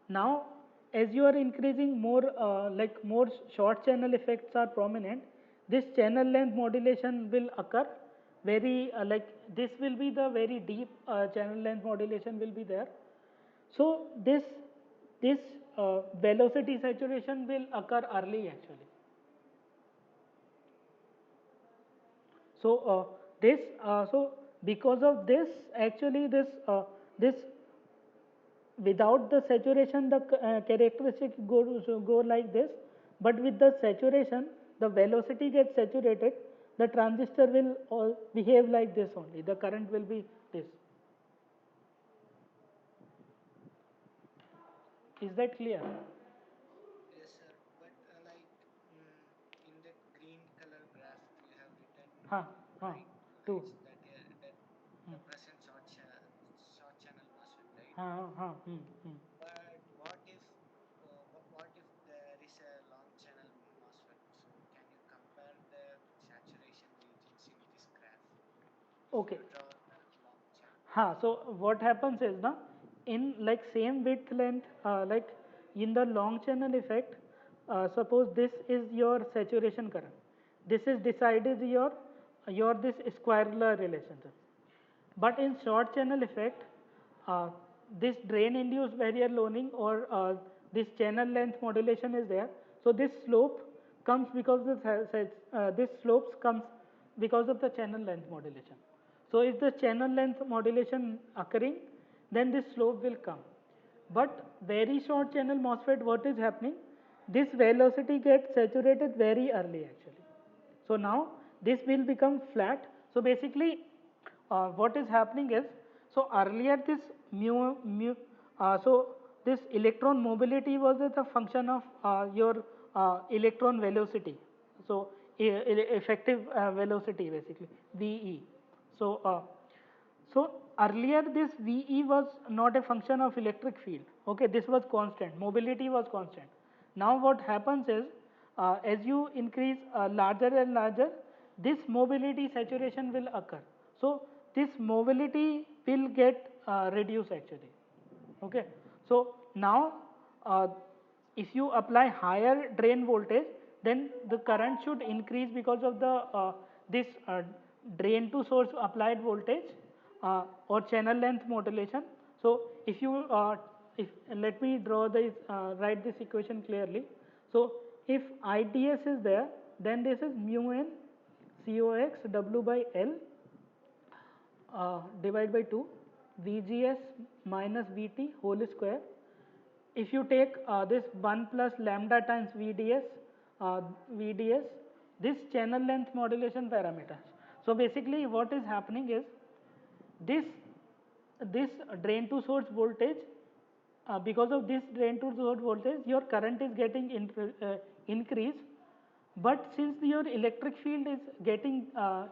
Speaker 1: now as you are increasing more more short channel effects are prominent, this channel length modulation will occur very this will be the very deep channel length modulation will be there. So this velocity saturation will occur early actually. So because of this actually this without the saturation the characteristic go like this, but with the saturation the velocity gets saturated, the transistor will all behave like this only, the current will be this. Is that clear?
Speaker 2: Yes, sir. But in that green color graph, you have written
Speaker 1: Ha ha
Speaker 2: right
Speaker 1: two
Speaker 2: lines that represent short channel MOSFET, right?
Speaker 1: ha ha hmm.
Speaker 2: But what if there is a long channel MOSFET? So can you compare the saturation regions in this graph if you
Speaker 1: Okay.
Speaker 2: draw the long channel?
Speaker 1: So what happens is na, in like same width length, like in the long channel effect, suppose this is your saturation current. This is decided your this squarelar relationship. But in short channel effect, uh, this drain induced barrier loading or this channel length modulation is there. So this slope comes because this slopes comes because of the channel length modulation. So if the channel length modulation occurring, then this slope will come. But very short channel MOSFET, what is happening? This velocity gets saturated very early actually. So now this will become flat. So basically what is happening is, so earlier this so this electron mobility was as a function of your electron velocity. So effective velocity basically VE. So earlier this VE was not a function of electric field. Okay, this was constant. Mobility was constant. Now what happens is, as you increase larger and larger, this mobility saturation will occur. So this mobility will get reduced actually. Okay, so now uh, if you apply higher drain voltage, then the current should increase because of the this drain to source applied voltage or channel length modulation. So if you if let me draw this write this equation clearly. So if ITS is there, then this is mu n COX W by L divide by 2 VGS minus VT whole square. If you take this 1 plus lambda times VDS, this channel length modulation parameters. So basically what is happening is, this this drain to source voltage, because of this drain to source voltage your current is getting increased, but since your electric field is getting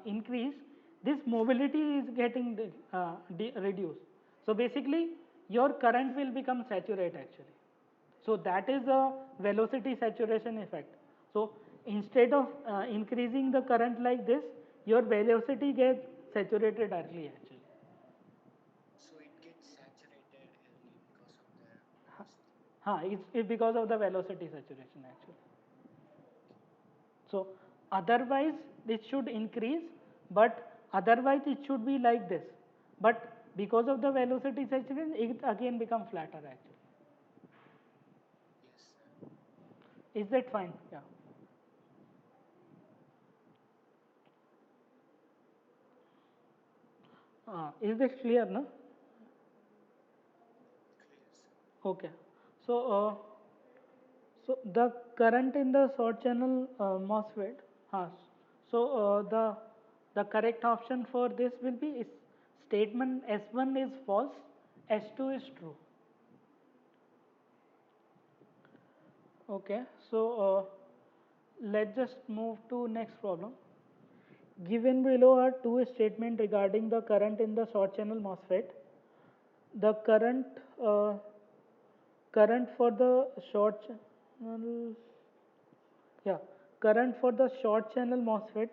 Speaker 1: increased, this mobility is getting reduced. So basically your current will become saturated actually. So that is the velocity saturation effect. So instead of increasing the current like this, your velocity gets saturated early actually.
Speaker 2: So it gets saturated early because of the
Speaker 1: Ha,
Speaker 2: velocity.
Speaker 1: it's because of the velocity saturation actually. So otherwise this should increase, but otherwise it should be like this. But because of the velocity saturation, it again become flatter actually.
Speaker 2: Yes, sir.
Speaker 1: Is that fine? Yeah. Is this clear, no?
Speaker 2: Clear, sir.
Speaker 1: Okay. So the current in the short channel MOSFET, so the correct option for this will be is statement S1 is false, S2 is true. Okay, so let's just move to next problem. Given below are two statements regarding the current in the short channel MOSFET. The current for the short channel, yeah, current for the short channel MOSFET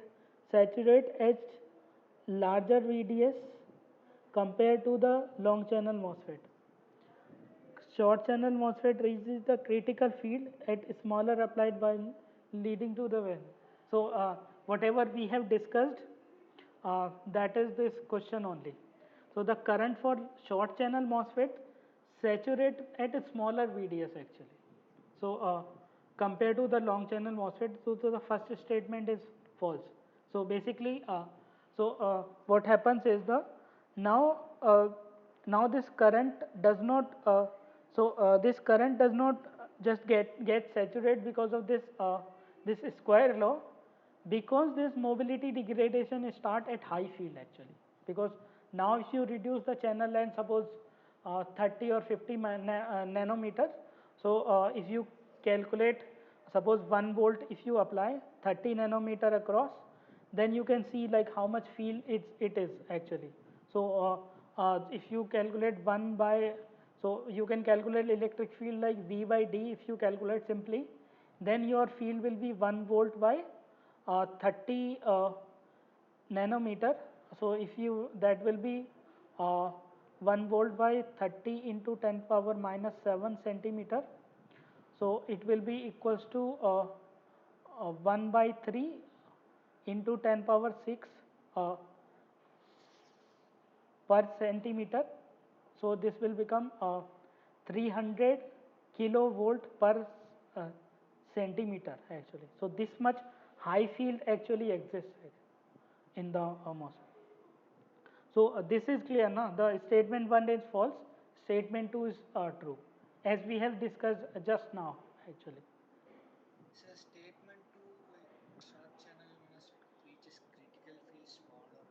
Speaker 1: saturate at larger VDS compared to the long channel MOSFET. Short channel MOSFET reaches the critical field at smaller applied by leading to the well. So whatever we have discussed, that is this question only. So the current for short channel MOSFET saturate at a smaller VDS actually. So compared to the long channel MOSFET, so the first statement is false. So basically, what happens is the now now this current does not this current does not just get saturated because of this square law, because this mobility degradation start at high field actually. Because now if you reduce the channel length, suppose 30 or 50 nanometers, so if you calculate, suppose 1 volt if you apply 30 nanometer across, then you can see like how much field it is actually. So if you calculate 1 by, so you can calculate electric field like V by D if you calculate simply, then your field will be 1 volt by 30 nanometer. So if you, that will be 1 volt by 30 into 10 power minus 7 centimeter. So it will be equals to 1 by 3 into 10 power 6 per centimeter. So this will become 300 kilovolt per centimeter actually. So this much high field actually exists in the MOSFET. So this is clear now. The statement 1 is false, statement 2 is true, as we have discussed just now actually.
Speaker 2: So statement 2, short channel MOSFET reaches critical field smaller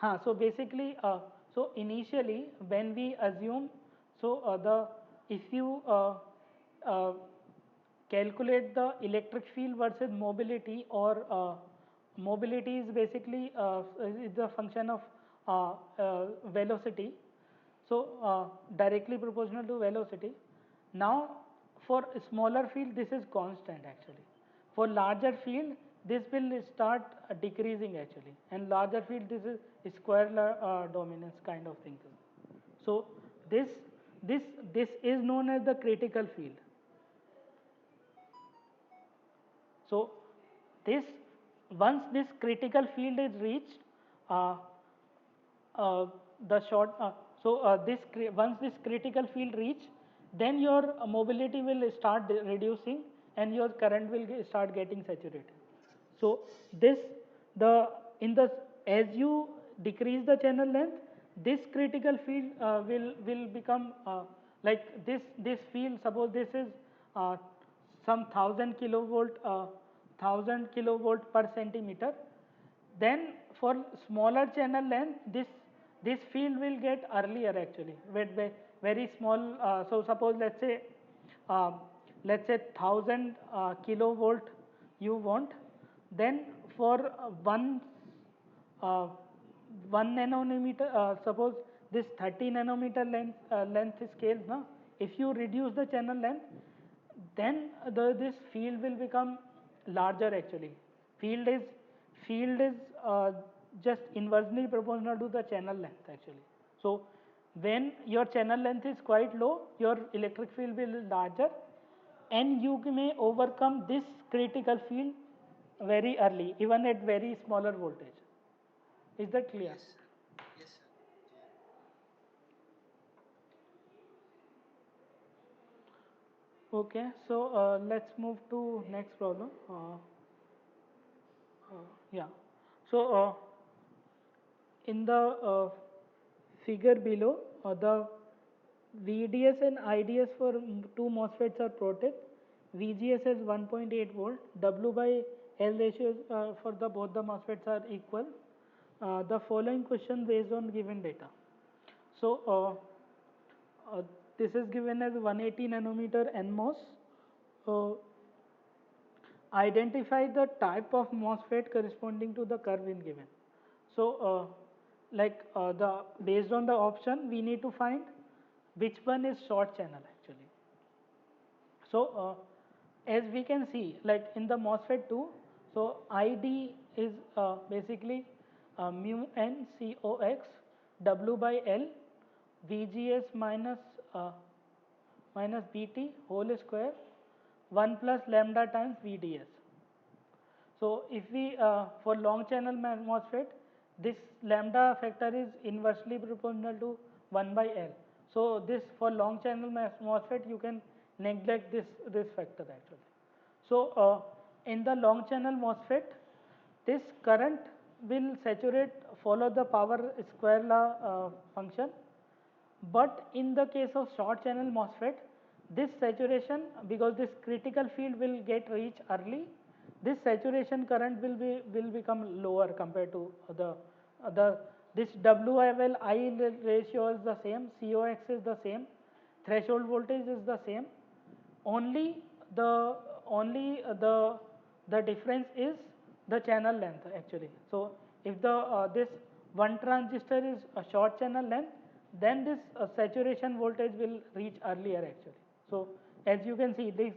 Speaker 2: levels.
Speaker 1: So basically, so initially when we assume, so if you uh, calculate the electric field versus mobility, or mobility is basically is the function of velocity, so directly proportional to velocity. Now for smaller field this is constant actually. For larger field this will start decreasing actually, and larger field this is square dominance kind of thing. So this this is known as the critical field. So this, once this critical field is reached, uh, the short once this critical field reach, then your mobility will start reducing and your current will start getting saturated. So this, the in the, as you decrease the channel length, this critical field will become like this field, suppose this is some 1000 kilovolt per centimeter. Then for smaller channel length, this field will get earlier actually with very small. So suppose uh, let's say 1000 kilovolt you want, then for uh, 1 nanometer, suppose this 30 nanometer length scale, no? If you reduce the channel length, then this field will become larger actually. Field is just inversely proportional to the channel length actually. So when your channel length is quite low, your electric field will be larger, and you may overcome this critical field very early, even at very smaller voltage. Is that clear?
Speaker 2: Yes, sir. Yes, sir. Clear.
Speaker 1: Okay, so let's move to next problem. Yeah. So in the figure below, the VDS and IDS for two MOSFETs are plotted. VGS is 1.8 volt. W by L ratios for the both the MOSFETs are equal. The following question based on given data. So this is given as 180 nanometer NMOS. Uh, Identify the type of MOSFET corresponding to the curve in given. So the based on the option we need to find which one is short channel actually. So as we can see, like in the MOSFET 2, so ID is basically mu n CoX W by L VGS uh, minus BT whole square 1 plus lambda times VDS. So if we for long channel MOSFET, this lambda factor is inversely proportional to 1 by L. So this for long channel MOSFET you can neglect this factor actually. So in the long channel MOSFET, this current will saturate follow the power square law function, but in the case of short channel MOSFET, this saturation, because this critical field will get reached early, this saturation current will become lower compared to the this WL I ratio is the same, COX is the same, threshold voltage is the same. Only the difference is the channel length actually. So if the this one transistor is a short channel length, then this saturation voltage will reach earlier actually. So as you can see, this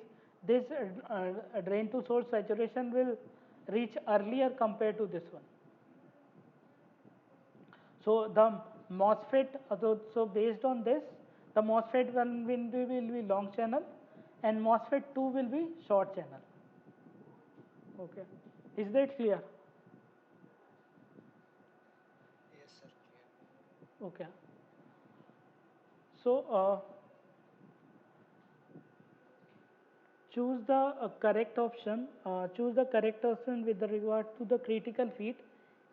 Speaker 1: drain to source saturation will reach earlier compared to this one. So the MOSFET, so based on this, the MOSFET one will be long channel and MOSFET 2 will be short channel. Okay, is that clear?
Speaker 2: Yes, sir, clear.
Speaker 1: Okay, so choose the correct option. Choose the correct option with regard to the critical field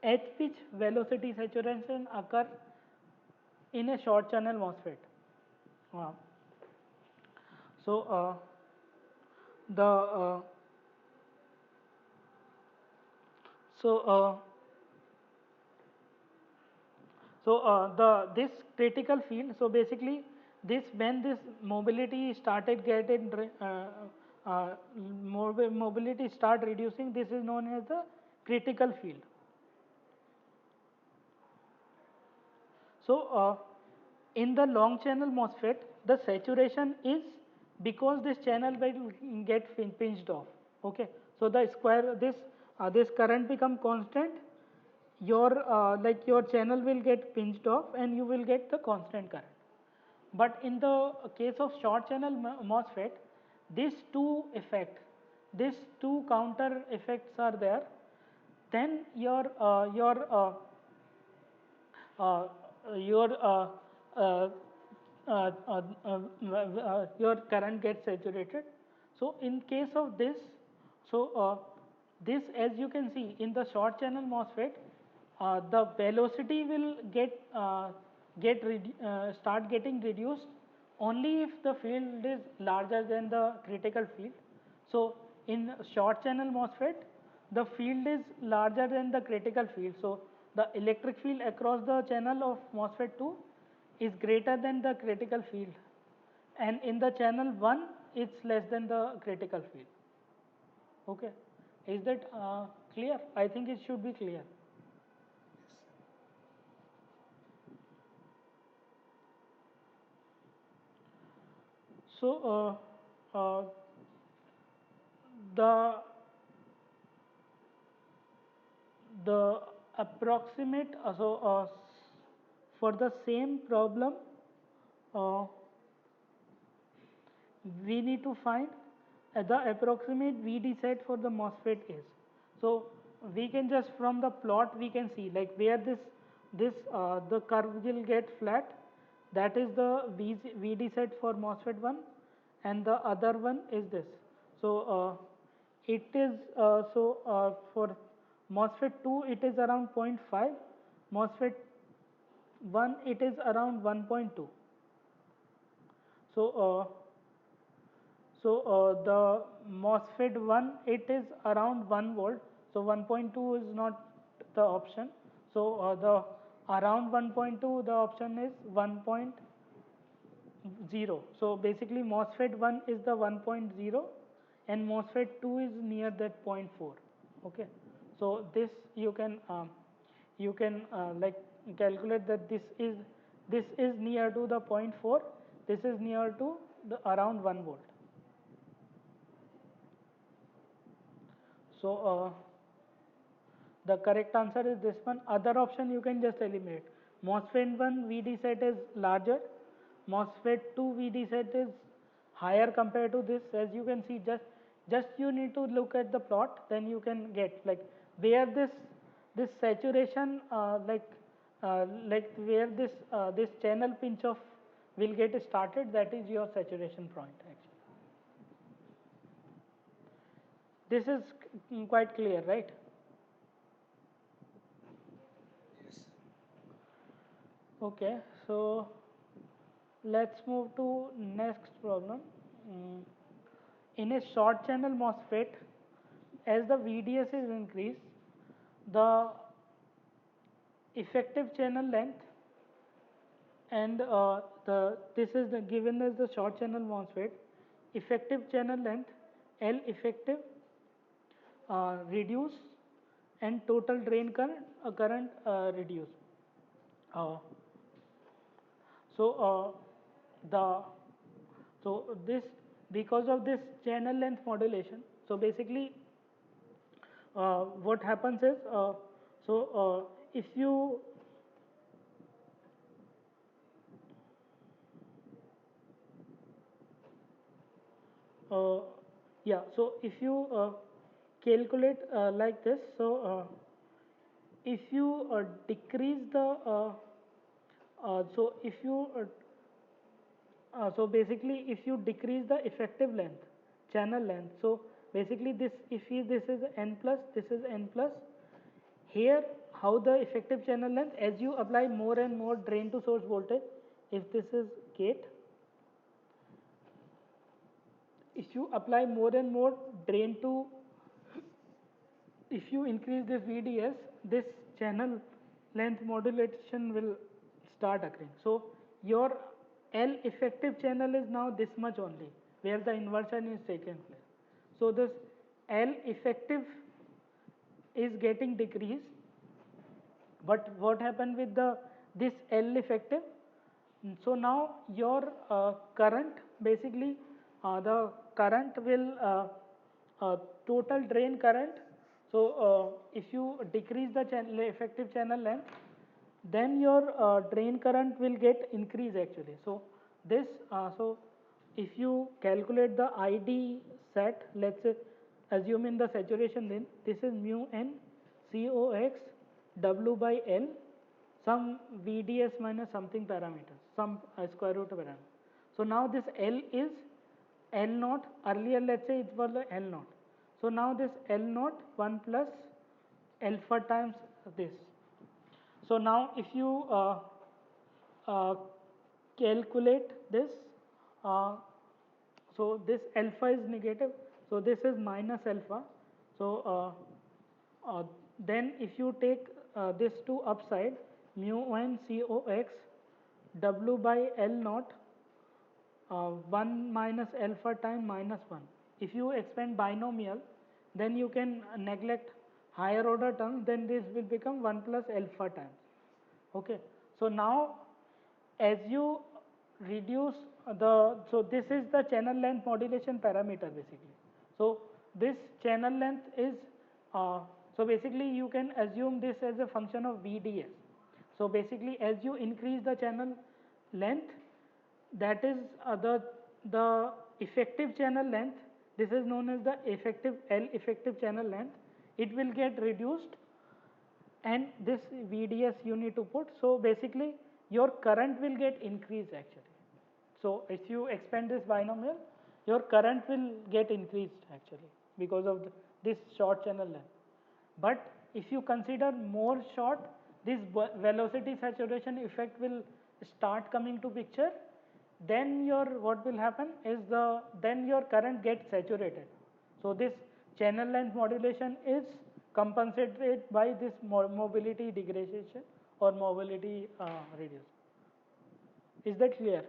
Speaker 1: at which velocity saturation occur in a short channel MOSFET. Uh, so the so the this critical field, so basically this when this mobility started getting mobility start reducing, this is known as the critical field. So in the long channel MOSFET, the saturation is because this channel will get pinched off. Okay, so the square this current become constant, your like your channel will get pinched off and you will get the constant current. But in the case of short channel MOSFET, these two effect, these two counter effects are there, then uh, your uh, your current gets saturated. So in case of this, so this as you can see in the short channel MOSFET, the velocity will start getting reduced only if the field is larger than the critical field. So in short channel MOSFET, the field is larger than the critical field. So the electric field across the channel of MOSFET 2 is greater than the critical field, and in the channel 1 it's less than the critical field. Okay, is that clear? I think it should be clear.
Speaker 2: Yes, sir.
Speaker 1: So the the approximate for the same problem, uh, we need to find the approximate VD set for the MOSFET is. So we can just from the plot we can see like where this the curve will get flat, that is the VD set for MOSFET 1, and the other one is this. So it is for MOSFET 2 it is around 0.5, MOSFET 1 it is around 1.2. So the MOSFET 1 it is around 1 volt, so 1.2 is not the option. So the around 1.2 the option is 1.0. So basically MOSFET 1 is the 1.0 and MOSFET 2 is near that zero point 0.4. Okay, so this you can like calculate that this is near to the zero point 0.4, this is near to the around 1 volt. So the correct answer is this one. Other option you can just eliminate. MOSFET 1 VD set is larger. MOSFET 2 VD set is higher compared to this. As you can see, just you need to look at the plot, then you can get like where this saturation like where this channel pinch off will get started. That is your saturation point actually. This is quite clear, right?
Speaker 2: Yes, sir.
Speaker 1: Okay, so let's move to next problem. Mm, In a short channel MOSFET, as the VDS is increased, the effective channel length and the this is given as the short channel MOSFET, effective channel length L effective reduce and total drain current reduce. Uh, so the so this because of this channel length modulation, so basically what happens is if you uh, yeah, so if you calculate like this, so if you decrease the so if you so basically if you decrease the effective length channel length, so basically this is n plus, this is n plus. Here how the effective channel length, as you apply more and more drain to source voltage, if this is gate, if you apply more and more drain to, if you increase this VDS, this channel length modulation will start occurring. So your L effective channel is now this much only, where the inversion is taken place. So this L effective is getting decreased, but what happened with the this L effective? So now your current, basically the current will total drain current. So if you decrease the channel, effective channel length, then your drain current will get increase actually. So this so if you calculate the ID set, let's say assume in the saturation, then this is mu n COX W by L, some VDS minus something parameters, some square root parameter. So now this L is L naught. Earlier let's say it was the L naught. So now this L naught 1 plus alpha times this. So now if you uh, calculate this, uh, so this alpha is negative, so this is minus alpha. So then if you take this to upside, mu n COX W by L naught 1 minus alpha time minus 1. If you expand binomial, then you can neglect higher order terms, then this will become 1 plus alpha times. Okay, so now as you reduce so this is the channel length modulation parameter basically. So this channel length is so basically you can assume this as a function of VDS. So basically as you increase the channel length, that is the effective channel length, this is known as the effective L effective channel length, it will get reduced, and this VDS you need to put. So basically your current will get increased actually. So if you expand this binomial, your current will get increased actually because of this short channel length. But if you consider more short, this velocity saturation effect will start coming to picture. Then your what will happen is then your current gets saturated. So this channel length modulation is compensated by this mobility degradation or mobility reduce. Is that clear?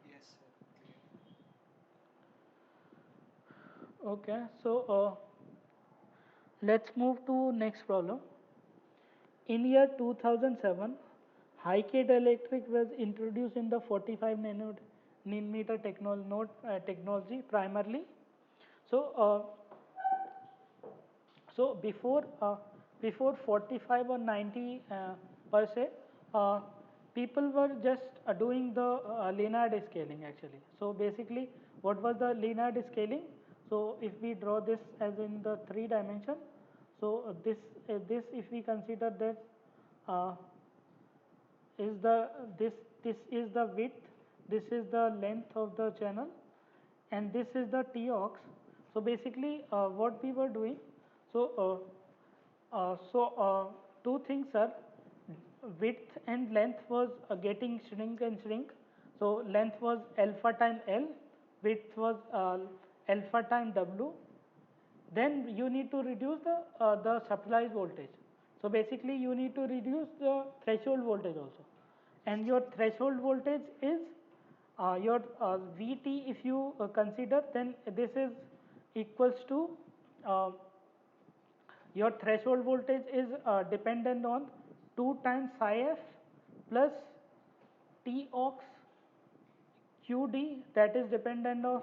Speaker 2: Yes, sir. Clear.
Speaker 1: Okay, so let's move to next problem. In year 2007, high K dielectric was introduced in the 45 nanometer technology primarily. So before 45 or 90 per se, uh, people were just doing the linear scaling actually. So basically, what was the linear scaling? So if we draw this as in the 3 dimension, so this if we consider that uh, is the this is the width, this is the length of the channel, and this is the T-aux. So basically, what we were doing, so two things are width and length was getting shrink and shrink. So length was alpha time L, width was alpha time W. Then you need to reduce the supply voltage. So basically, you need to reduce the threshold voltage also, and your threshold voltage is your VT. If you consider, then this is equals to uh, your threshold voltage is dependent on 2 times psi f plus T aux QD, that is dependent of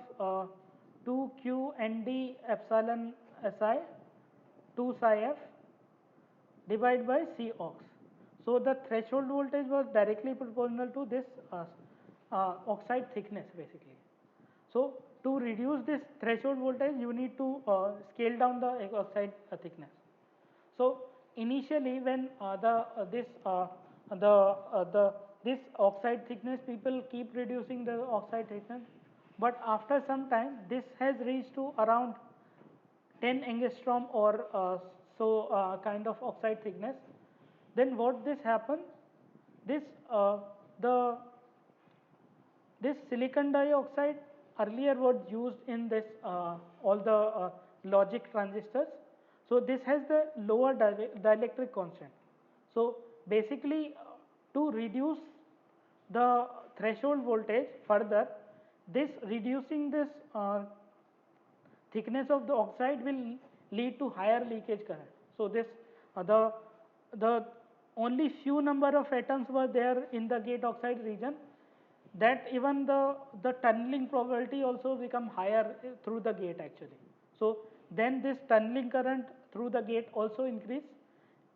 Speaker 1: 2Q ND epsilon SI 2 psi f divided by C aux. So the threshold voltage was directly proportional to this oxide thickness basically. So to reduce this threshold voltage, you need to scale down the oxide thickness. So initially, when the this oxide thickness, people keep reducing the oxide thickness, but after some time, this has reached to around 10 angstrom or kind of oxide thickness. Then what this happen? This the this silicon dioxide earlier was used in this all the logic transistors. So this has the lower dielectric constant. So basically, to reduce the threshold voltage further, this reducing this thickness of the oxide will lead to higher leakage current. So this the only few number of atoms were there in the gate oxide region, that even the tunneling probability also become higher through the gate actually. So then this tunneling current through the gate also increase,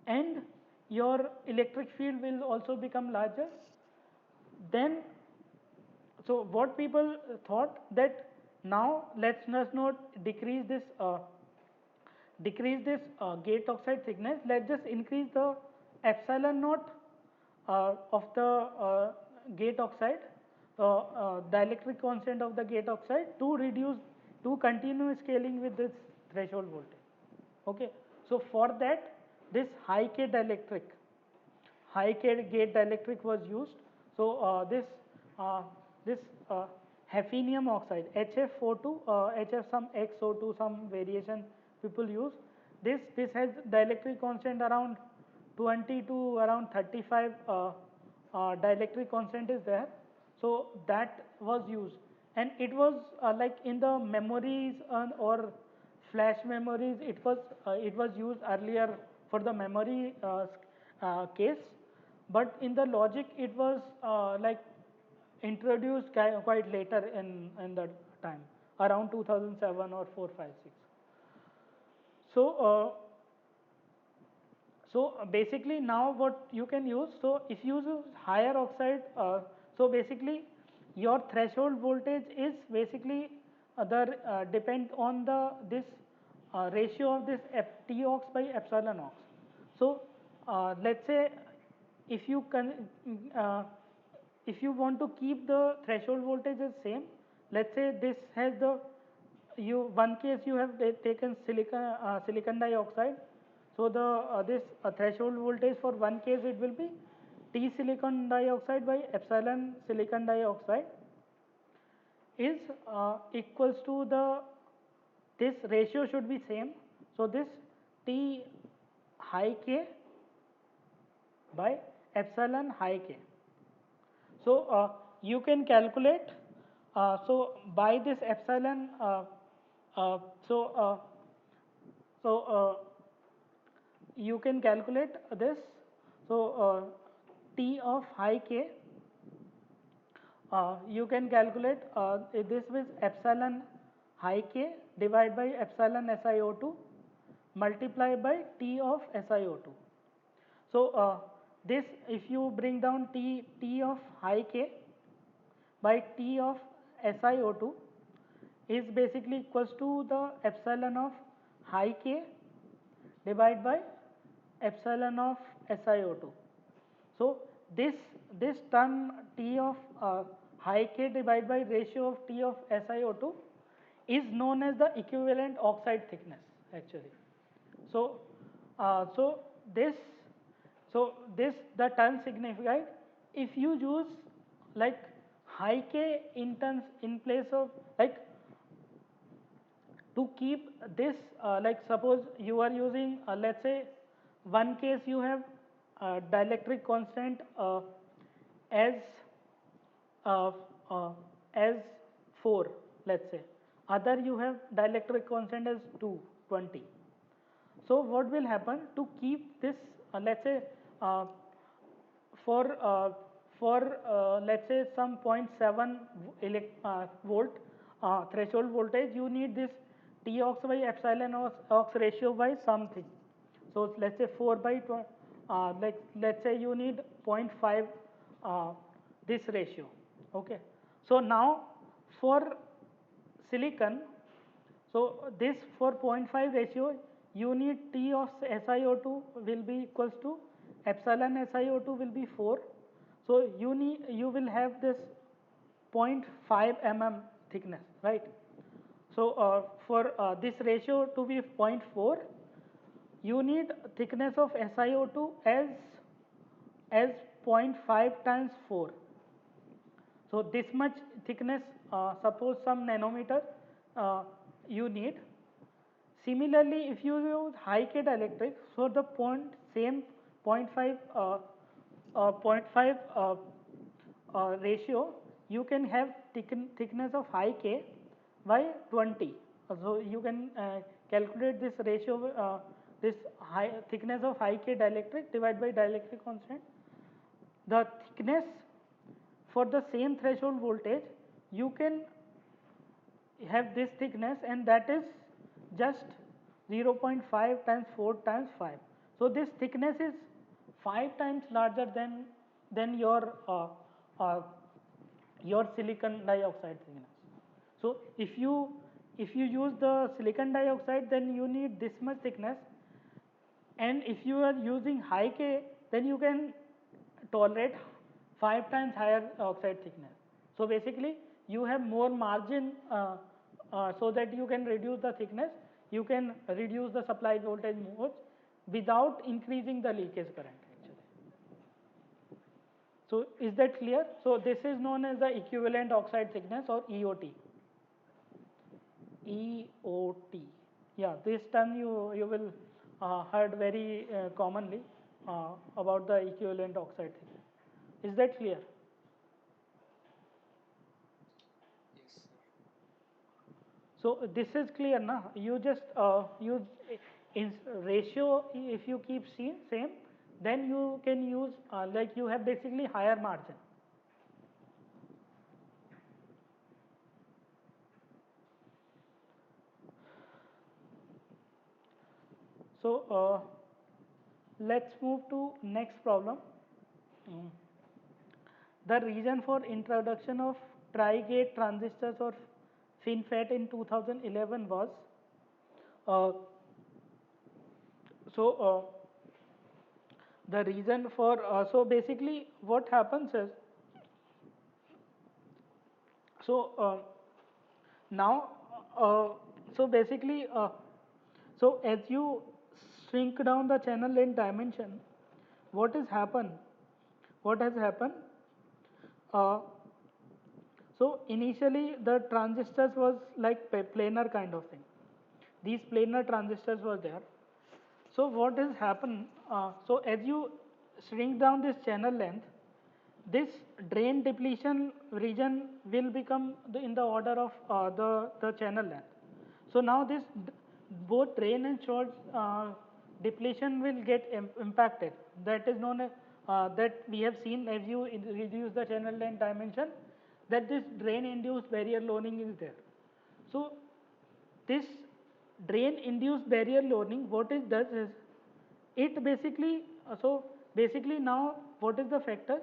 Speaker 1: and your electric field will also become larger. Then so what people thought that now let's not decrease this gate oxide thickness, let's just increase the epsilon naught of the gate oxide, dielectric constant of the gate oxide, to reduce, to continue scaling with this threshold voltage. Okay, so for that, this high K gate dielectric was used. So uh, this hafnium oxide HF42, HF some XO2, some variation people use. This has dielectric constant around 20 to around 35 dielectric constant is there. So that was used, and it was like in the memories or flash memories. It was used earlier for the memory case, but in the logic it was like introduced quite later in the time, around 2007 or 4 5 6. So basically now what you can use, so if you use higher oxide, so basically your threshold voltage is basically depend on the this ratio of this T aux by epsilon aux. So let's say if you can if you want to keep the threshold voltage as same, let's say this has the one case you have taken silicon dioxide. So the this threshold voltage for one case, it will be T silicon dioxide by epsilon silicon dioxide is equals to the, this ratio should be same. So this T high K by epsilon high K. So you can calculate. So by this epsilon, uh, so uh, so you can calculate this. So T of high K, you can calculate this with epsilon high K divided by epsilon SiO2 multiplied by T of SiO2. So this, if you bring down T of high K by T of SiO2 is basically equals to the epsilon of high K divided by epsilon of SiO2. So this term T of high K divided by ratio of T of SiO2 is known as the equivalent oxide thickness actually. So so this this the term signifies if you use like high K in terms in place of like to keep this like suppose you are using let's say one case you have dielectric constant as uh, uh, as 4, let's say, other you have dielectric constant as 220. So what will happen to keep this let's say uh, for uh, let's say some 0.7 volt threshold voltage, you need this T ox by epsilon ox ratio by something. So let's say 4 by like let's say you need 0.5 this ratio. Okay. So now for silicon, so this for 0.5 ratio, you need T of SiO2 will be equals to epsilon SiO2 will be 4. So you will have this 0.5 mm thickness, right? So for this ratio to be 0.4, you need thickness of SiO2 as zero point 0.5 times 4. So this much thickness, suppose some nanometer you need. Similarly, if you use high K dielectric, so the same 0.5 0.5 ratio, you can have thickness of high K by 20. So you can calculate this ratio, this high thickness of high K dielectric divided by dielectric constant. The thickness for the same threshold voltage, you can have this thickness, and that is just 0.5 times 4 times 5. So this thickness is 5 times larger than uh, your silicon dioxide thickness. So if you use the silicon dioxide, then you need this much thickness, and if you are using high K, then you can tolerate 5 times higher oxide thickness. So basically you have more margin so that you can reduce the thickness, you can reduce the supply voltage more without increasing the leakage current actually. So is that clear? So this is known as the equivalent oxide thickness or EOT. EOT. Yeah, this term you will heard very commonly about the equivalent oxide thickness. Is that clear?
Speaker 2: Yes, sir.
Speaker 1: So this is clear, na? You just use in ratio. If you keep same, then you can use like you have basically higher margin. So let's move to next problem. Mm. The reason for introduction of tri-gate transistors or FinFET in 2011 was uh, so the reason for so basically what happens is so now so basically so as you shrink down the channel length dimension, what is happen what has happened uh, so initially the transistors was like planar kind of thing. These planar transistors were there. So what has happened, so as you shrink down this channel length, this drain depletion region will become in the order of the channel length. So now this both drain and source depletion will get impacted. That is known as that we have seen as you reduce the channel length dimension, that this drain induced barrier loading is there. So this drain induced barrier loading, what it does is, it basically, so basically now what is the factor?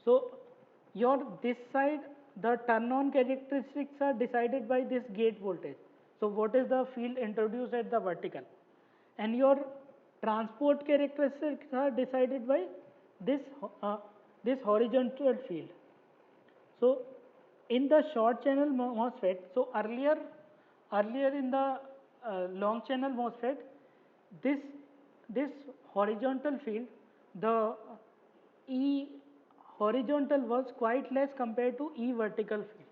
Speaker 1: So your this side, the turn on characteristics are decided by this gate voltage. So what is the field introduced at the vertical, and your transport characteristics are decided by this this horizontal field. So in the short channel MOSFET, so earlier in the long channel MOSFET, this this horizontal field, the E horizontal was quite less compared to E vertical field.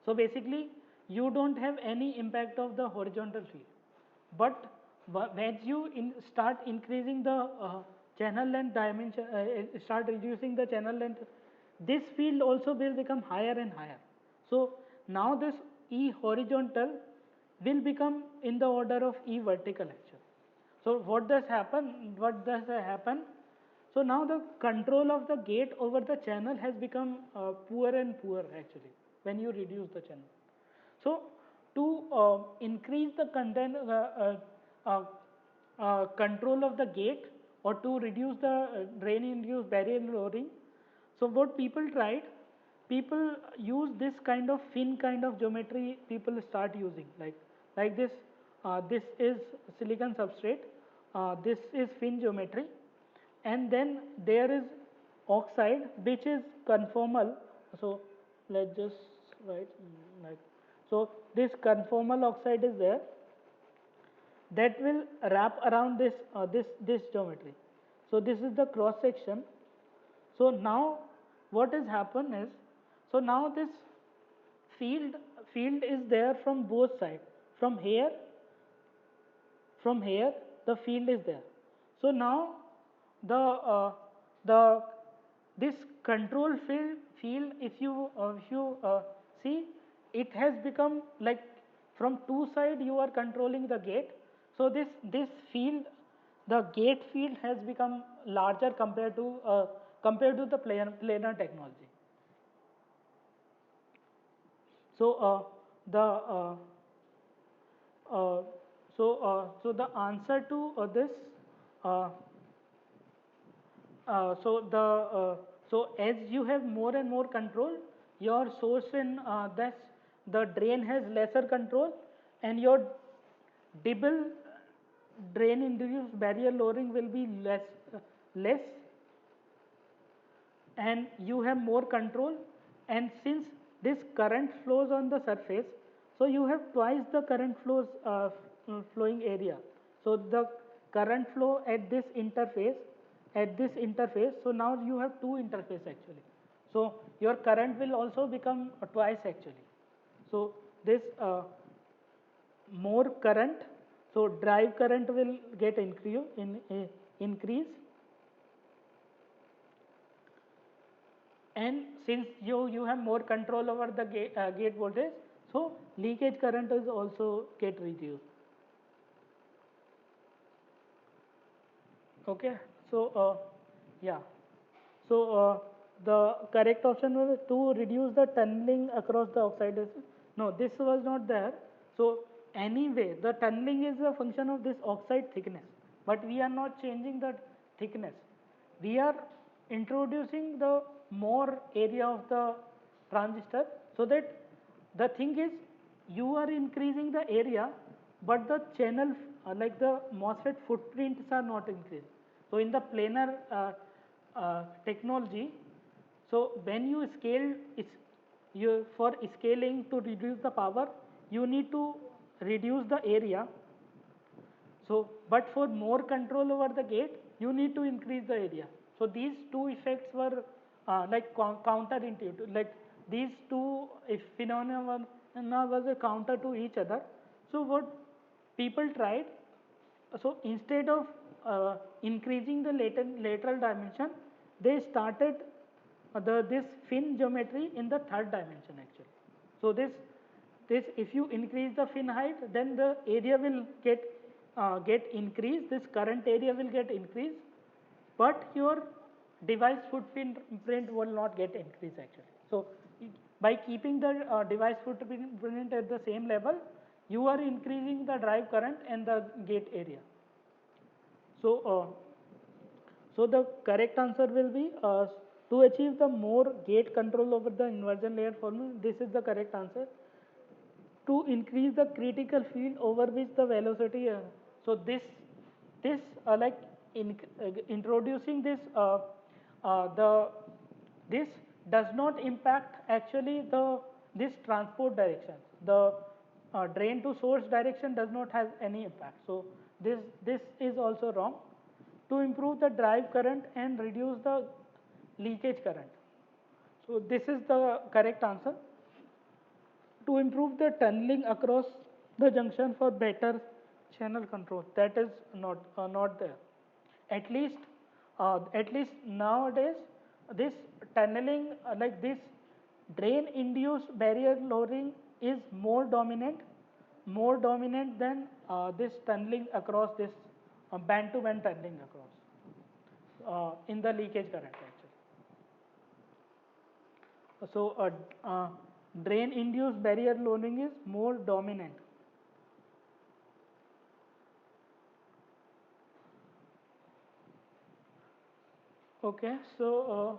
Speaker 1: So basically you don't have any impact of the horizontal field. But as you start increasing the channel length dimension, start reducing the channel length, this field also will become higher and higher. So now this E horizontal will become in the order of E vertical actually. So what does happen? What does happen? So now the control of the gate over the channel has become poor and poor actually when you reduce the channel. So to increase the control of the gate, or to reduce the drain induced barrier loading, so what people tried, people use this kind of fin kind of geometry. People start using like this. This is silicon substrate. This is fin geometry, and then there is oxide which is conformal. So let's just write like, so this conformal oxide is there, that will wrap around this geometry. So this is the cross section. So now what has happened is, so now this field is there from both sides. From here the field is there. So now the this control field, if you see, it has become like from two side you are controlling the gate. So this field, the gate field, has become larger compared to the planar technology. So the uh, so the answer to this, uh, so so as you have more and more control, your source in this, the drain has lesser control, and your Dibble drain induced barrier lowering will be less, and you have more control. And since this current flows on the surface, so you have twice the current flowing area. So the current flow at this interface, so now you have two interface actually. So your current will also become twice actually. So this more current, so drive current will get increase, and since you have more control over the gate voltage, so leakage current is also get reduced. Okay, so yeah, so the correct option was to reduce the tunneling across the oxidation. No, this was not there. So anyway, the tunneling is a function of this oxide thickness, but we are not changing the thickness. We are introducing the more area of the transistor, so that the thing is, you are increasing the area, but the channel, like the MOSFET footprints are not increased. So in the planar technology, so when you scale, for scaling to reduce the power, you need to reduce the area. So but for more control over the gate, you need to increase the area. So these two effects were like counterintuitive, like these two if phenomena was a counter to each other. So what people tried, so instead of increasing the lateral dimension, they started this fin geometry in the third dimension actually. So this if you increase the fin height, then the area will get increased, this current area will get increased, but your device footprint will not get increased actually. So by keeping the device footprint at the same level, you are increasing the drive current and the gate area. So so the correct answer will be to achieve the more gate control over the inversion layer formula. This is the correct answer. To increase the critical field over which the velocity. So this like introducing this the this does not impact actually the this transport direction. The drain to source direction does not have any impact. So this is also wrong. To improve the drive current and reduce the leakage current. So this is the correct answer. To improve the tunneling across the junction for better channel control, that is not there. At least nowadays this tunneling like this drain induced barrier lowering is more dominant than this tunneling across this band to band tunneling across in the leakage current actually. So drain induced barrier loading is more dominant. Okay, so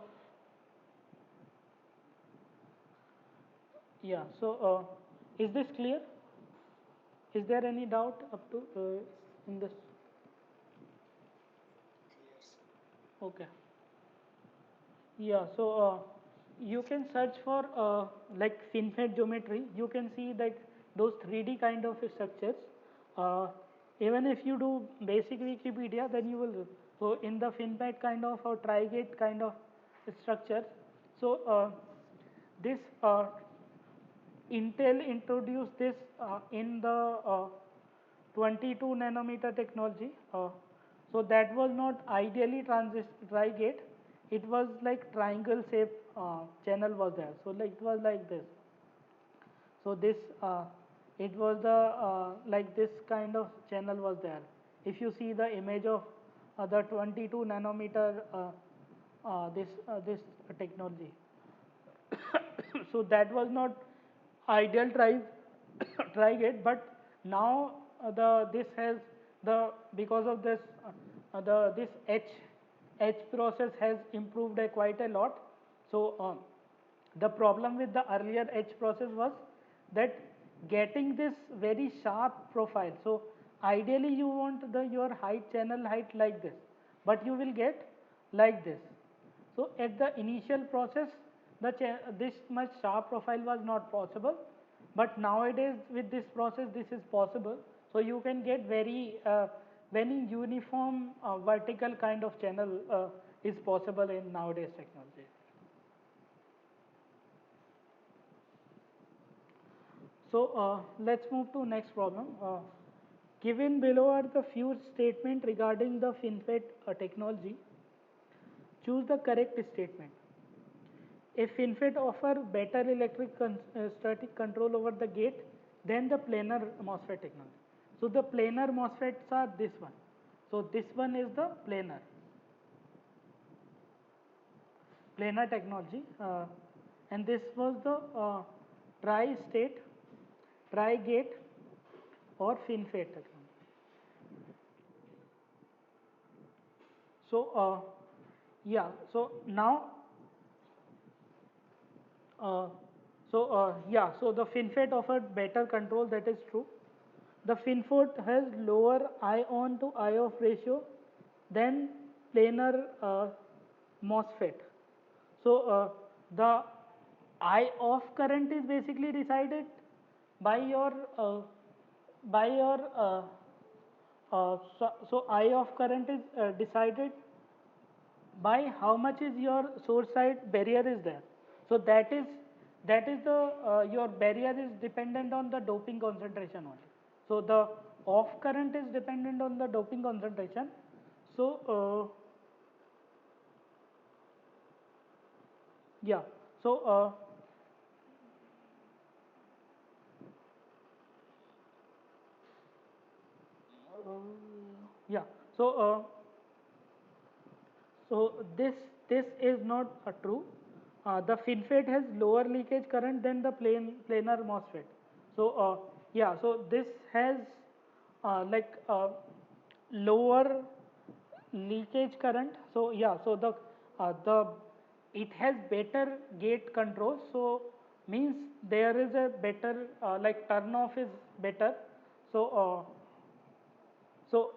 Speaker 1: yeah, so is this clear? Is there any doubt up to in this?
Speaker 2: Clear, sir.
Speaker 1: Okay. Yeah, so you can search for like FinFET geometry. You can see like those 3D kind of structures. Uh, Even if you do basic Wikipedia, then you will. So in the FinFET kind of or Tri-Gate kind of structures. So this Intel introduced this in the 22 nanometer technology. So that was not ideally Tri-Gate. It was like triangle shape channel was there. So like it was like this. So this it was the like this kind of channel was there. If you see the image of the 22 nanometer this technology, so that was not ideal Tri-Gate, but now the this has the because of this the this H process has improved quite a lot. So the problem with the earlier H process was that getting this very sharp profile. So ideally you want the your height channel height like this, but you will get like this. So at the initial process, this much sharp profile was not possible, but nowadays with this process, this is possible. So you can get very uniform vertical kind of channel is possible in nowadays technology. So let's move to next problem. Given below are the few statement regarding the FinFET technology. Choose the correct statement. A FinFET offer better static control over the gate than the planar MOSFET technology. So the planar MOSFETs are this one. So this one is the planar technology, and this was the tri-state, tri-gate, or FinFET technology. So yeah, so now Uh, so the FinFET offered better control, that is true. The FinFET has lower I on to I off ratio than planar MOSFET. So the I off current is basically decided by your so I off current is decided by how much is your source side barrier is there. So that is the your barrier is dependent on the doping concentration only. So the off current is dependent on the doping concentration. So yeah, so yeah, so So this is not true. The FinFET has lower leakage current than the planar MOSFET. So yeah, so this has like lower leakage current. So yeah, so the it has better gate control. So means there is a better like turn off is better. So so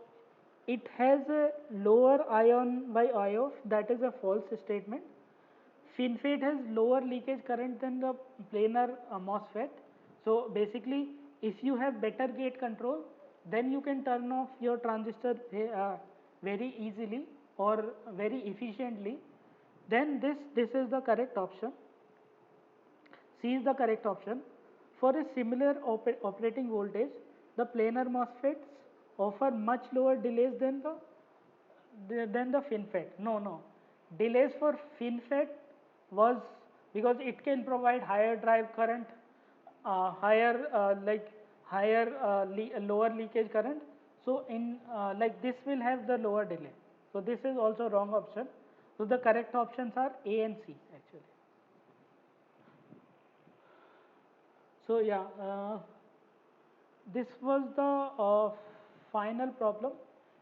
Speaker 1: it has a lower ion by IOF, that is a false statement. FinFET has lower leakage current than the planar MOSFET. So basically, if you have better gate control, then you can turn off your transistor very easily or very efficiently. Then this is the correct option. C is the correct option. For a similar operating voltage, the planar MOSFETs offer much lower delays than the FinFET. No. Delays for FinFET was because it can provide higher drive current, higher lower leakage current. So in like this will have the lower delay. So this is also wrong option. So the correct options are A and C actually. So yeah, this was the final problem.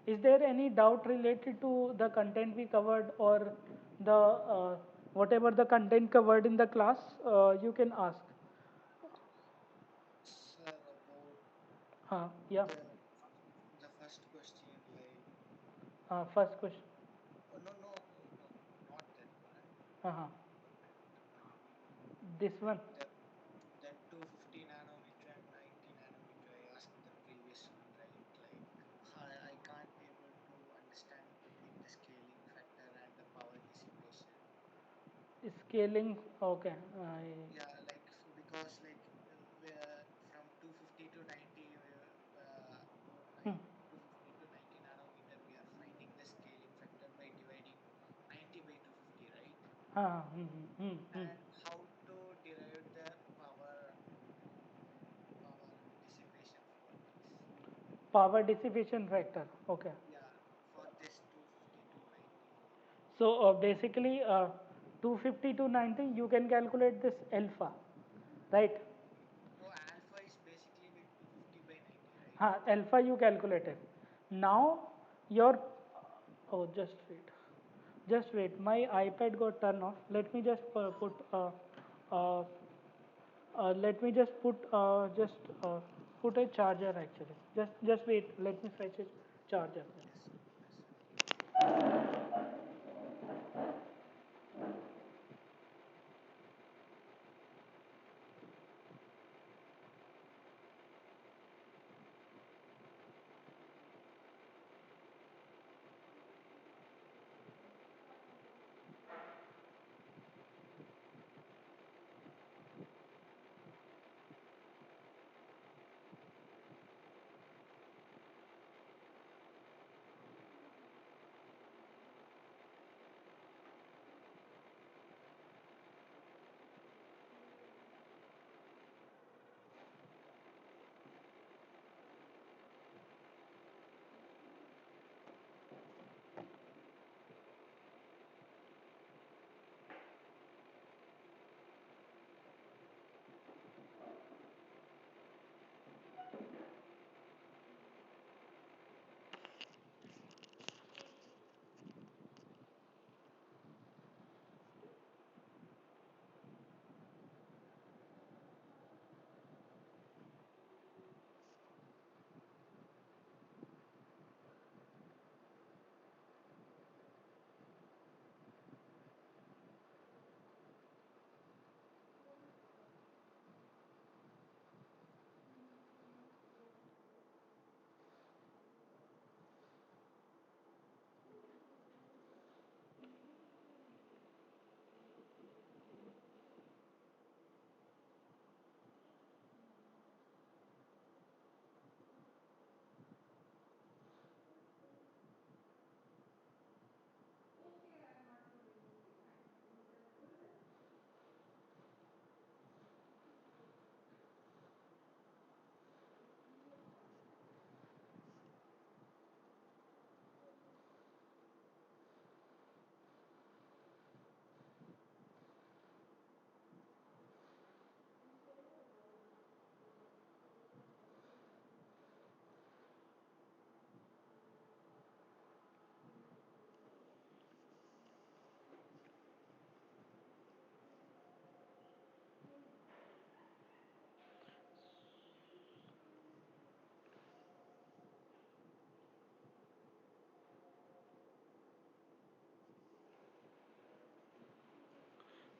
Speaker 1: Is there any doubt related to the content we covered or the whatever the content covered in the class? You can ask.
Speaker 2: Sir, about
Speaker 1: Yeah.
Speaker 2: the first question, like,
Speaker 1: First question.
Speaker 2: oh, no, not that one.
Speaker 1: Uh-huh. This one.
Speaker 2: The that 250 nanometer and 90 nanometer, I asked the previous one, right? Like, I can't able to understand between the scaling factor and the power dissipation.
Speaker 1: Scaling. Okay.
Speaker 2: Yeah, like because like from 250 to 90, 250 to 90 nanometer, we are finding the scaling factor by dividing 90 by 250, right? And how to derive the power dissipation for this?
Speaker 1: Power dissipation factor. Okay.
Speaker 2: Yeah, for this 250 to 90.
Speaker 1: So basically 250 to 90 you can calculate this alpha, right?
Speaker 2: Oh, alpha is basically with 250 by 90, right?
Speaker 1: Alpha you calculated. Now your oh just wait. My iPad got turned off. Let me just uh, let me just put a charger actually. Just wait. Let me fetch a charger.
Speaker 2: Yes, yes, sir.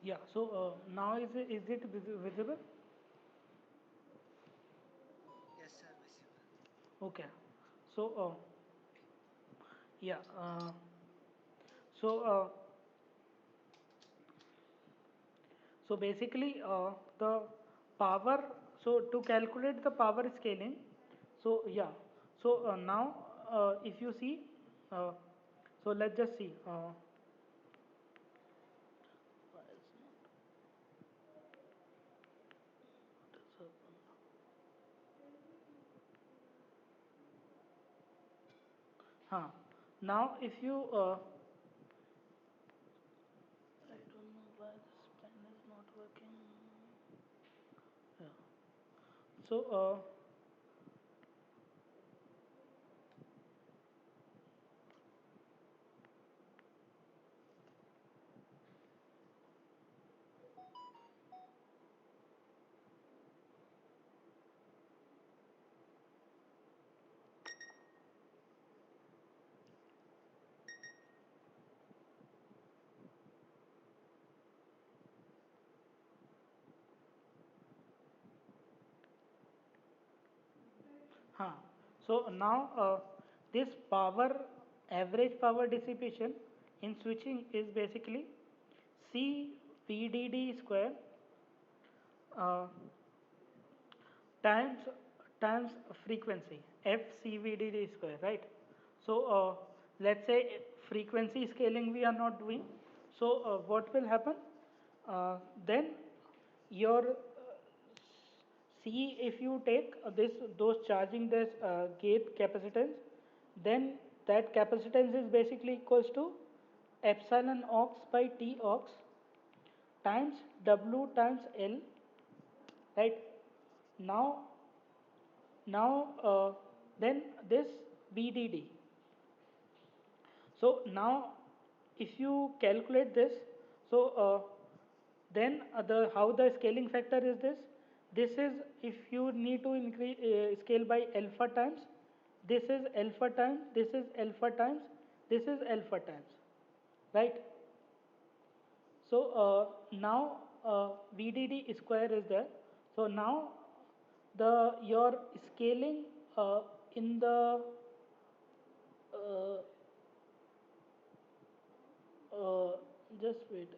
Speaker 1: Yeah. So now is it visible?
Speaker 2: Yes, sir, visible.
Speaker 1: Okay. So yeah. So so basically the power. So to calculate the power scaling. So yeah. So now if you see, uh, so let's just see. Why is not- Huh. Now if you I don't know why this pen is not working. Yeah. So huh. So now this power average power dissipation in switching is basically C VDD square uh, times times frequency FCVDD square, right? So let's say frequency scaling we are not doing. So what will happen? Then your C, if you take this those charging this gate capacitance, then that capacitance is basically equals to epsilon aux by T aux times W times L, right? Now now then this VDD. So now if you calculate this, so then the how the scaling factor is this. This is if you need to increase scale by alpha times. This is alpha times. This is alpha times. This is alpha times, right? So now VDD square is there. So now the your scaling in the uh, uh, just wait.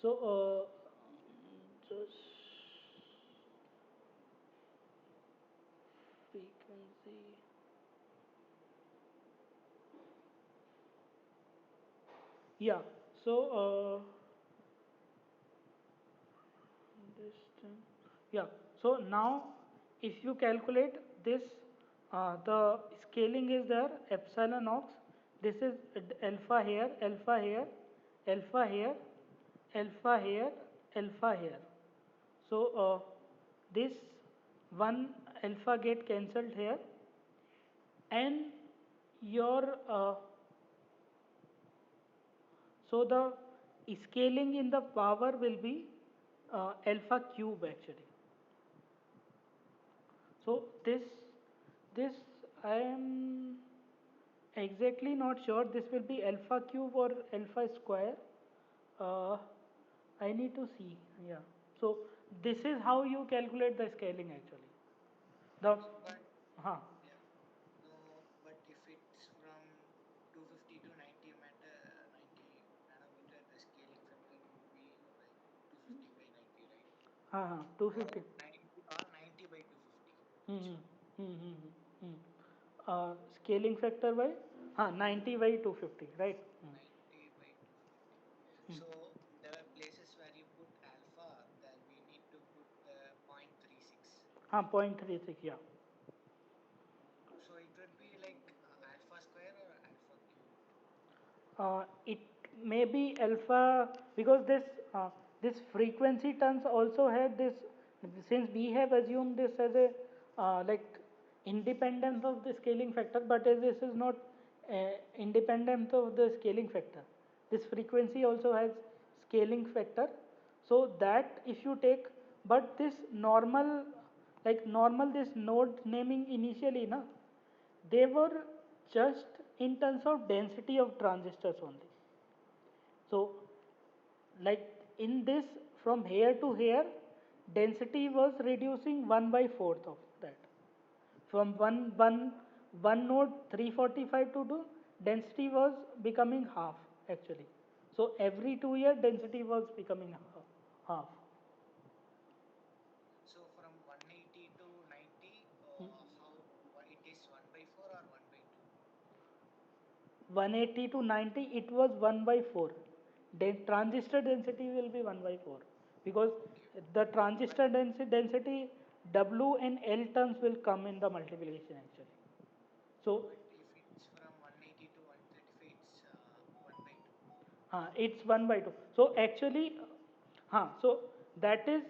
Speaker 1: So just frequency. Yeah. So this thing. Yeah. So now if you calculate this, the scaling is there epsilon ox. This is alpha here, alpha here, alpha here, alpha here, alpha here. So this one alpha get cancelled here, and your so the scaling in the power will be alpha cube actually. So this I am exactly not sure. This will be alpha cube or alpha square. Uh, I need to see. Yeah. So this is how you calculate the scaling actually. The
Speaker 2: So, but
Speaker 1: huh.
Speaker 2: yeah, no, but if it's from 250 to 90 nanometer, the scaling factor would be like 250 by 90, right?
Speaker 1: 250.
Speaker 2: 90 by 250, which
Speaker 1: Hmm.
Speaker 2: one?
Speaker 1: Hmm. Hmm. Hmm. Hmm. Scaling factor by 90 by 250, right?
Speaker 2: 90 by 250.
Speaker 1: Hmm.
Speaker 2: So there are places where you put alpha, there we need to put the 0.36, right?
Speaker 1: 0.36, yeah.
Speaker 2: So it would be like alpha square or alpha cube.
Speaker 1: It may be alpha because this frequency terms also have this, since we have assumed this as a like independence of the scaling factor, but as this is not independent of the scaling factor, this frequency also has scaling factor. So that if you take, but this normal, like normal this node naming initially na, they were just in terms of density of transistors only. So, like in this, from here to here, density was reducing 1 by 4th of that. From one node 345 to 2, density was becoming half actually. So every 2 year density was becoming half.
Speaker 2: So from 180 to 90, how it is 1 by 4 or 1 by 2?
Speaker 1: 180 to 90 it was 1 by 4. Transistor density will be 1 by 4 because
Speaker 2: Okay.
Speaker 1: the
Speaker 2: But
Speaker 1: transistor density W and L terms will come in the multiplication actually. So
Speaker 2: but if it's from 180 to 135, it's 1 by 2.
Speaker 1: It's 1 by 2. So actually, so that is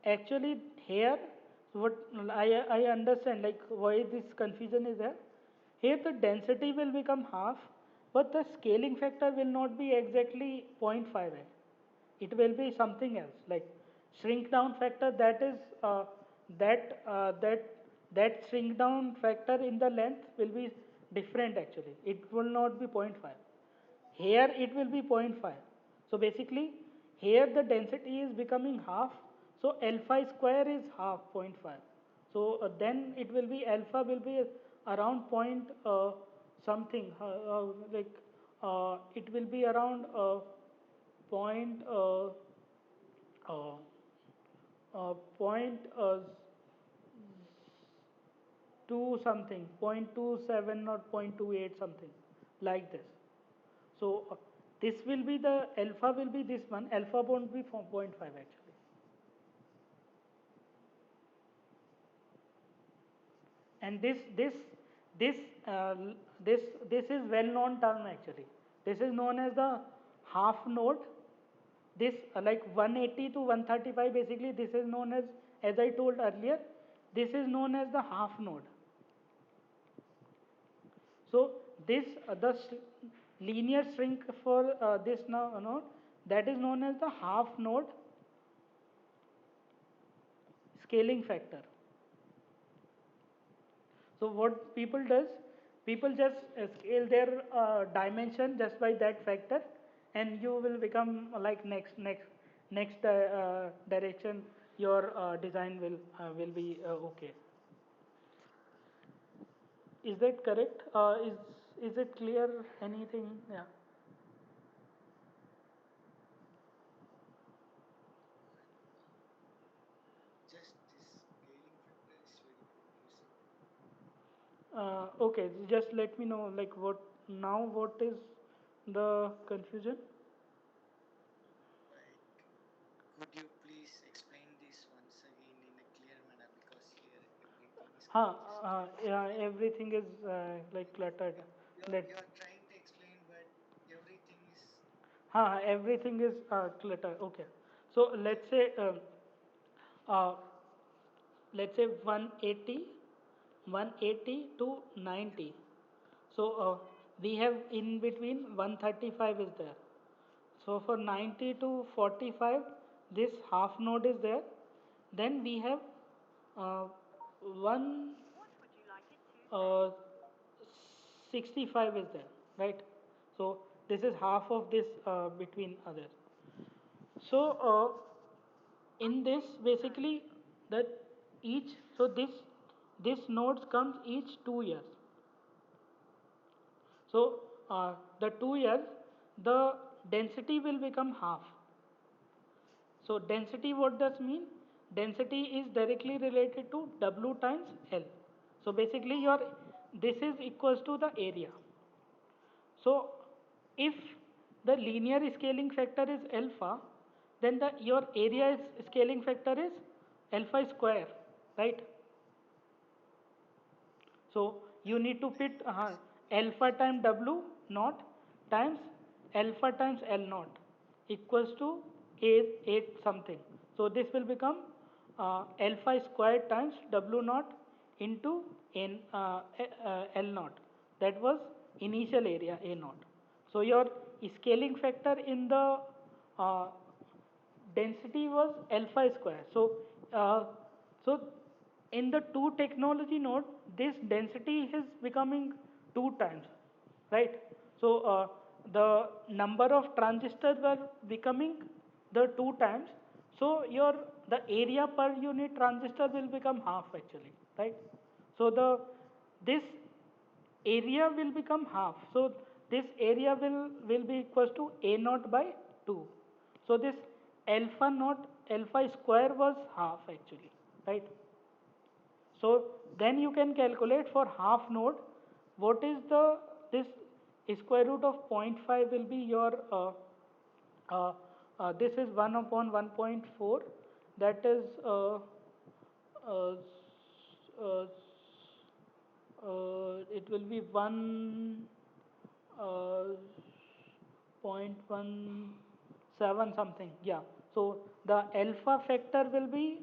Speaker 1: actually here. So what I understand like why this confusion is there. Here the density will become half, but the scaling factor will not be exactly 0.5. It will be something else like shrink down factor. That is that that shrink down factor in the length will be different actually. It will not be 0.5. Here it will be 0.5. So basically here the density is becoming half. So alpha square is half 0.5. So then it will be alpha will be around point something like it will be around point uh, point 2 something 0.27 or 0.28 something like this. So this will be the alpha will be this one, alpha won't be 4.5 actually. And this this is well known term actually. This is known as the half node. This like 180 to 135 basically this is known as I told earlier, this is known as the half node. So this linear shrink for this now node, that is known as the half node scaling factor. So what people does, people just scale their dimension just by that factor, and you will become like next direction. Your design will be okay. Is that correct? Is it clear? Anything? Yeah.
Speaker 2: And just this scaling factor is very confusing.
Speaker 1: Okay. Just let me know like what now. What is the confusion?
Speaker 2: Like, could you please explain this once again in a clear manner because here everything is confusing.
Speaker 1: Yeah. Everything is like cluttered. Let
Speaker 2: You're trying to explain, but everything is
Speaker 1: everything is cluttered. Okay. So uh, let's say 180, 180 to 90. So we have in between 135 is there. So for 90 to 45, this half node is there. Then we have uh, one uh, 65 is there, right? So this is half of this between others. So in this basically that each so this nodes comes each 2 years. So the 2 years the density will become half. So density what does mean? Density is directly related to W times L. So basically your this is equals to the area. So if the linear scaling factor is alpha, then your area is scaling factor is alpha square, right? So you need to put
Speaker 2: yes.
Speaker 1: alpha times W naught times alpha times L naught equals to A something. So this will become alpha squared times W naught into L naught. That was initial area A naught. So your scaling factor in the uh, density was alpha square. So in the 2 technology node, this density is becoming 2 times, right? So the number of transistors were becoming the 2 times, so your the area per unit transistor will become half actually, right? So the this area will become half, so this area will be equals to a naught by 2. So this alpha naught, alpha square was half actually, right? So then you can calculate for half node what is the this square root of 0.5 will be your this is 1 upon 1.4, that is uh, uh, it will be 1 uh, 0.17 something, yeah. So the alpha factor will be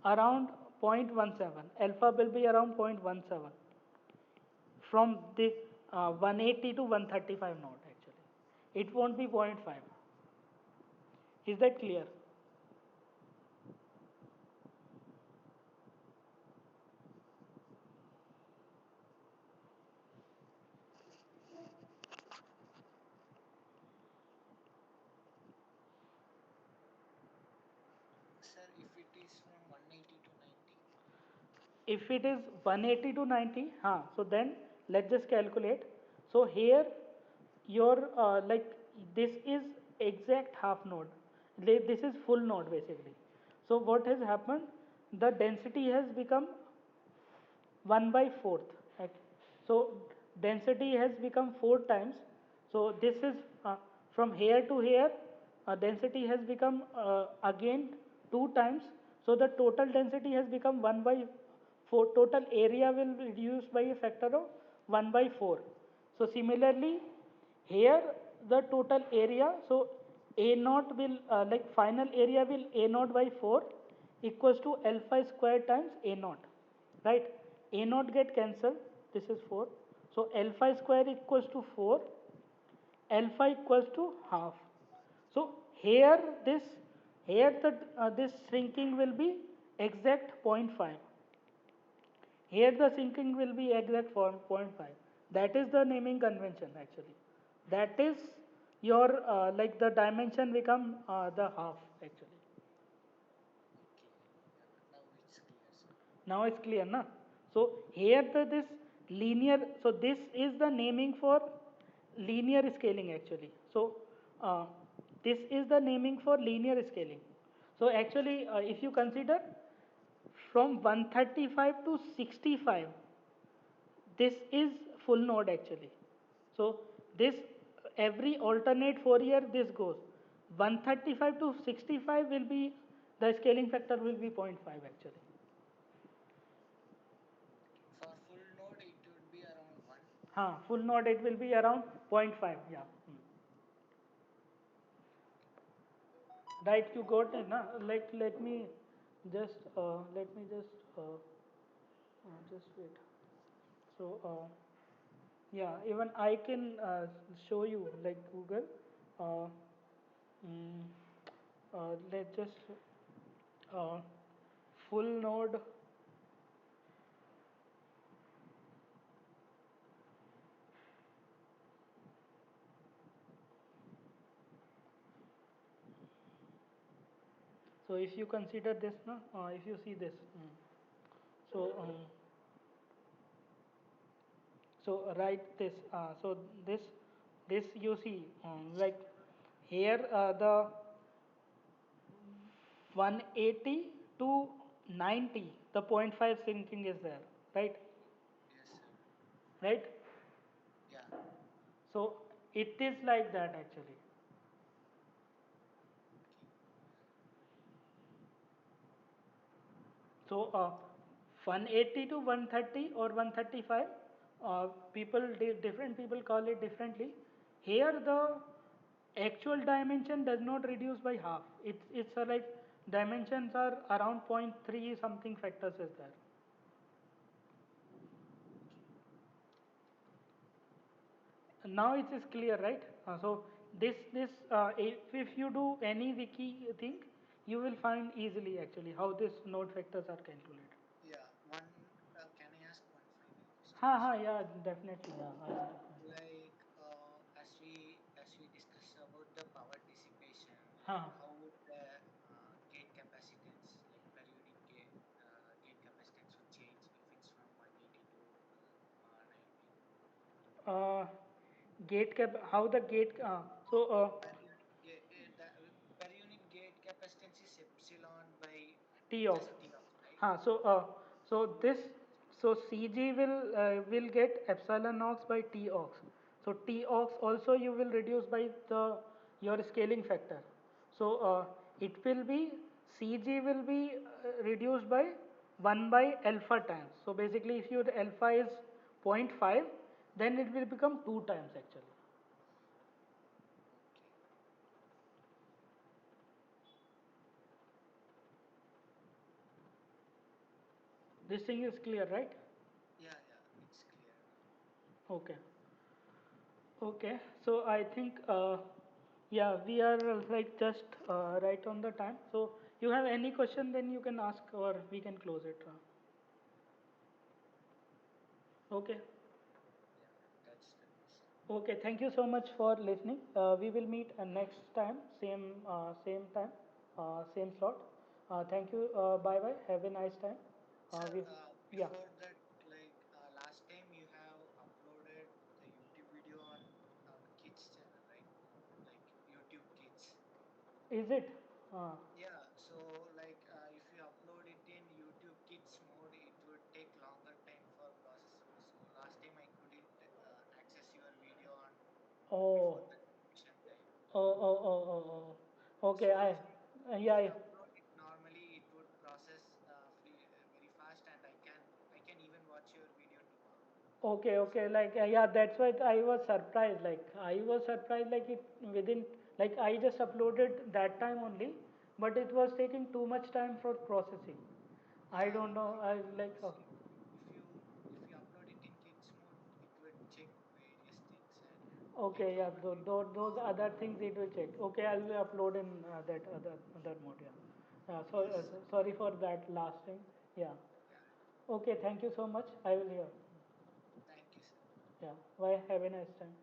Speaker 1: around 0.17, alpha will be around 0.17 from this 180 to 135 node actually. It won't be zero point 0.5. Is that clear?
Speaker 2: Sir, if it is from 180 to 90.
Speaker 1: If it is 180 to 90, so then let's just calculate. So here your like this is exact half node. This is full node basically. So what has happened? The density has become 1 by 4th. Right? So density has become 4 times. So this is from here to here, density has become again 2 times. So the total density has become 1 by 4. Total area will reduce by a factor of 1 by 4. So similarly, here the total area, so A naught will like final area will A naught by 4 equals to alpha square times A naught, right? A naught get cancelled, this is 4. So alpha square equals to 4, alpha equals to half. So here the this shrinking will be exact zero point 0.5. Here the shrinking will be exact for zero point 0.5. That is the naming convention actually. That is your like the dimension become the half actually.
Speaker 2: Okay, yeah, now it's clear, sir.
Speaker 1: Now it's clear, na? So here this linear, so this is the naming for linear scaling actually. So this is the naming for linear scaling. So actually, if you consider from 135 to 65, this is full node actually. So this every alternate Fourier this goes. 135 to 65 will be the scaling factor will be zero point 0.5 actually.
Speaker 2: For full node, it would be around 1.
Speaker 1: Full node it will be around zero point 0.5, yeah. Right, you got it, na? Like let me just wait. So yeah, even I can show you like Google. Uh, mm, let's just uh, full node. So if you consider this, na, if you see this, so so write this. So this you see like here the 180 to 90, the zero point 0.5 sinking is there, right?
Speaker 2: Yes, sir.
Speaker 1: Right?
Speaker 2: Yeah.
Speaker 1: So it is like that actually.
Speaker 2: Okay.
Speaker 1: So 180 to 130 or 135, different people call it differently. Here the actual dimension does not reduce by half. It's like dimensions are around zero point 0.3 something factors is there. Now it is clear, right? So this if you do any wiki thing, you will find easily actually how this node factors are calculated.
Speaker 2: Yeah,
Speaker 1: Yeah, definitely, yeah, I understand.
Speaker 2: Like as we discussed about the power dissipation, like
Speaker 1: Huh.
Speaker 2: how would the gate capacitance, like per unit gate capacitance would change if it's from 180 to 90?
Speaker 1: Uh, Gate cap, how the gate,
Speaker 2: Per unit gate, per unit gate capacitance is epsilon by
Speaker 1: T ox.
Speaker 2: just T ox, right?
Speaker 1: Huh, so CG will get epsilon ox by T ox. So T ox also you will reduce by the your scaling factor. So it will be CG will be reduced by 1 by alpha times. So basically if your alpha is zero point 0.5, then it will become 2 times actually.
Speaker 2: Okay.
Speaker 1: This thing is clear, right?
Speaker 2: Yeah, yeah, it's clear now.
Speaker 1: Okay. Okay, so I think yeah, we are like just right on the time. So you have any question, then you can ask, or we can close it. Okay.
Speaker 2: Yeah, that's the question.
Speaker 1: Okay, thank you so much for listening. We will meet next time, same time, same slot. Thank you. Bye bye. Have a nice time.
Speaker 2: Sir,
Speaker 1: We Yeah.
Speaker 2: before that, like last time you have uploaded the YouTube video on kids channel, right? Like YouTube Kids.
Speaker 1: Is it? Uh,
Speaker 2: Yeah, so like if you upload it in YouTube Kids mode, it would take longer time for processor. So last time I couldn't access your video on before
Speaker 1: oh,
Speaker 2: the distribution time.
Speaker 1: Okay,
Speaker 2: So if
Speaker 1: yeah.
Speaker 2: you upload it normally, it would process very fast, and I can even watch your video tomorrow.
Speaker 1: Okay,
Speaker 2: So
Speaker 1: okay, like yeah, that's why I was surprised. Like I was surprised, like it within, like I just uploaded that time only, but it was taking too much time for processing. I
Speaker 2: yeah,
Speaker 1: don't know.
Speaker 2: like
Speaker 1: I like
Speaker 2: see, if you upload it in kids mode, it would check various things and take
Speaker 1: okay, yeah,
Speaker 2: longer time to
Speaker 1: those
Speaker 2: process.
Speaker 1: other things it will check. Okay, I will upload in that other mode. Yeah.
Speaker 2: Yes.
Speaker 1: Sorry for that last thing. Yeah.
Speaker 2: Yeah.
Speaker 1: Okay, thank you so much. I will hear.
Speaker 2: Thank you, sir.
Speaker 1: Yeah. Bye. Have a nice time.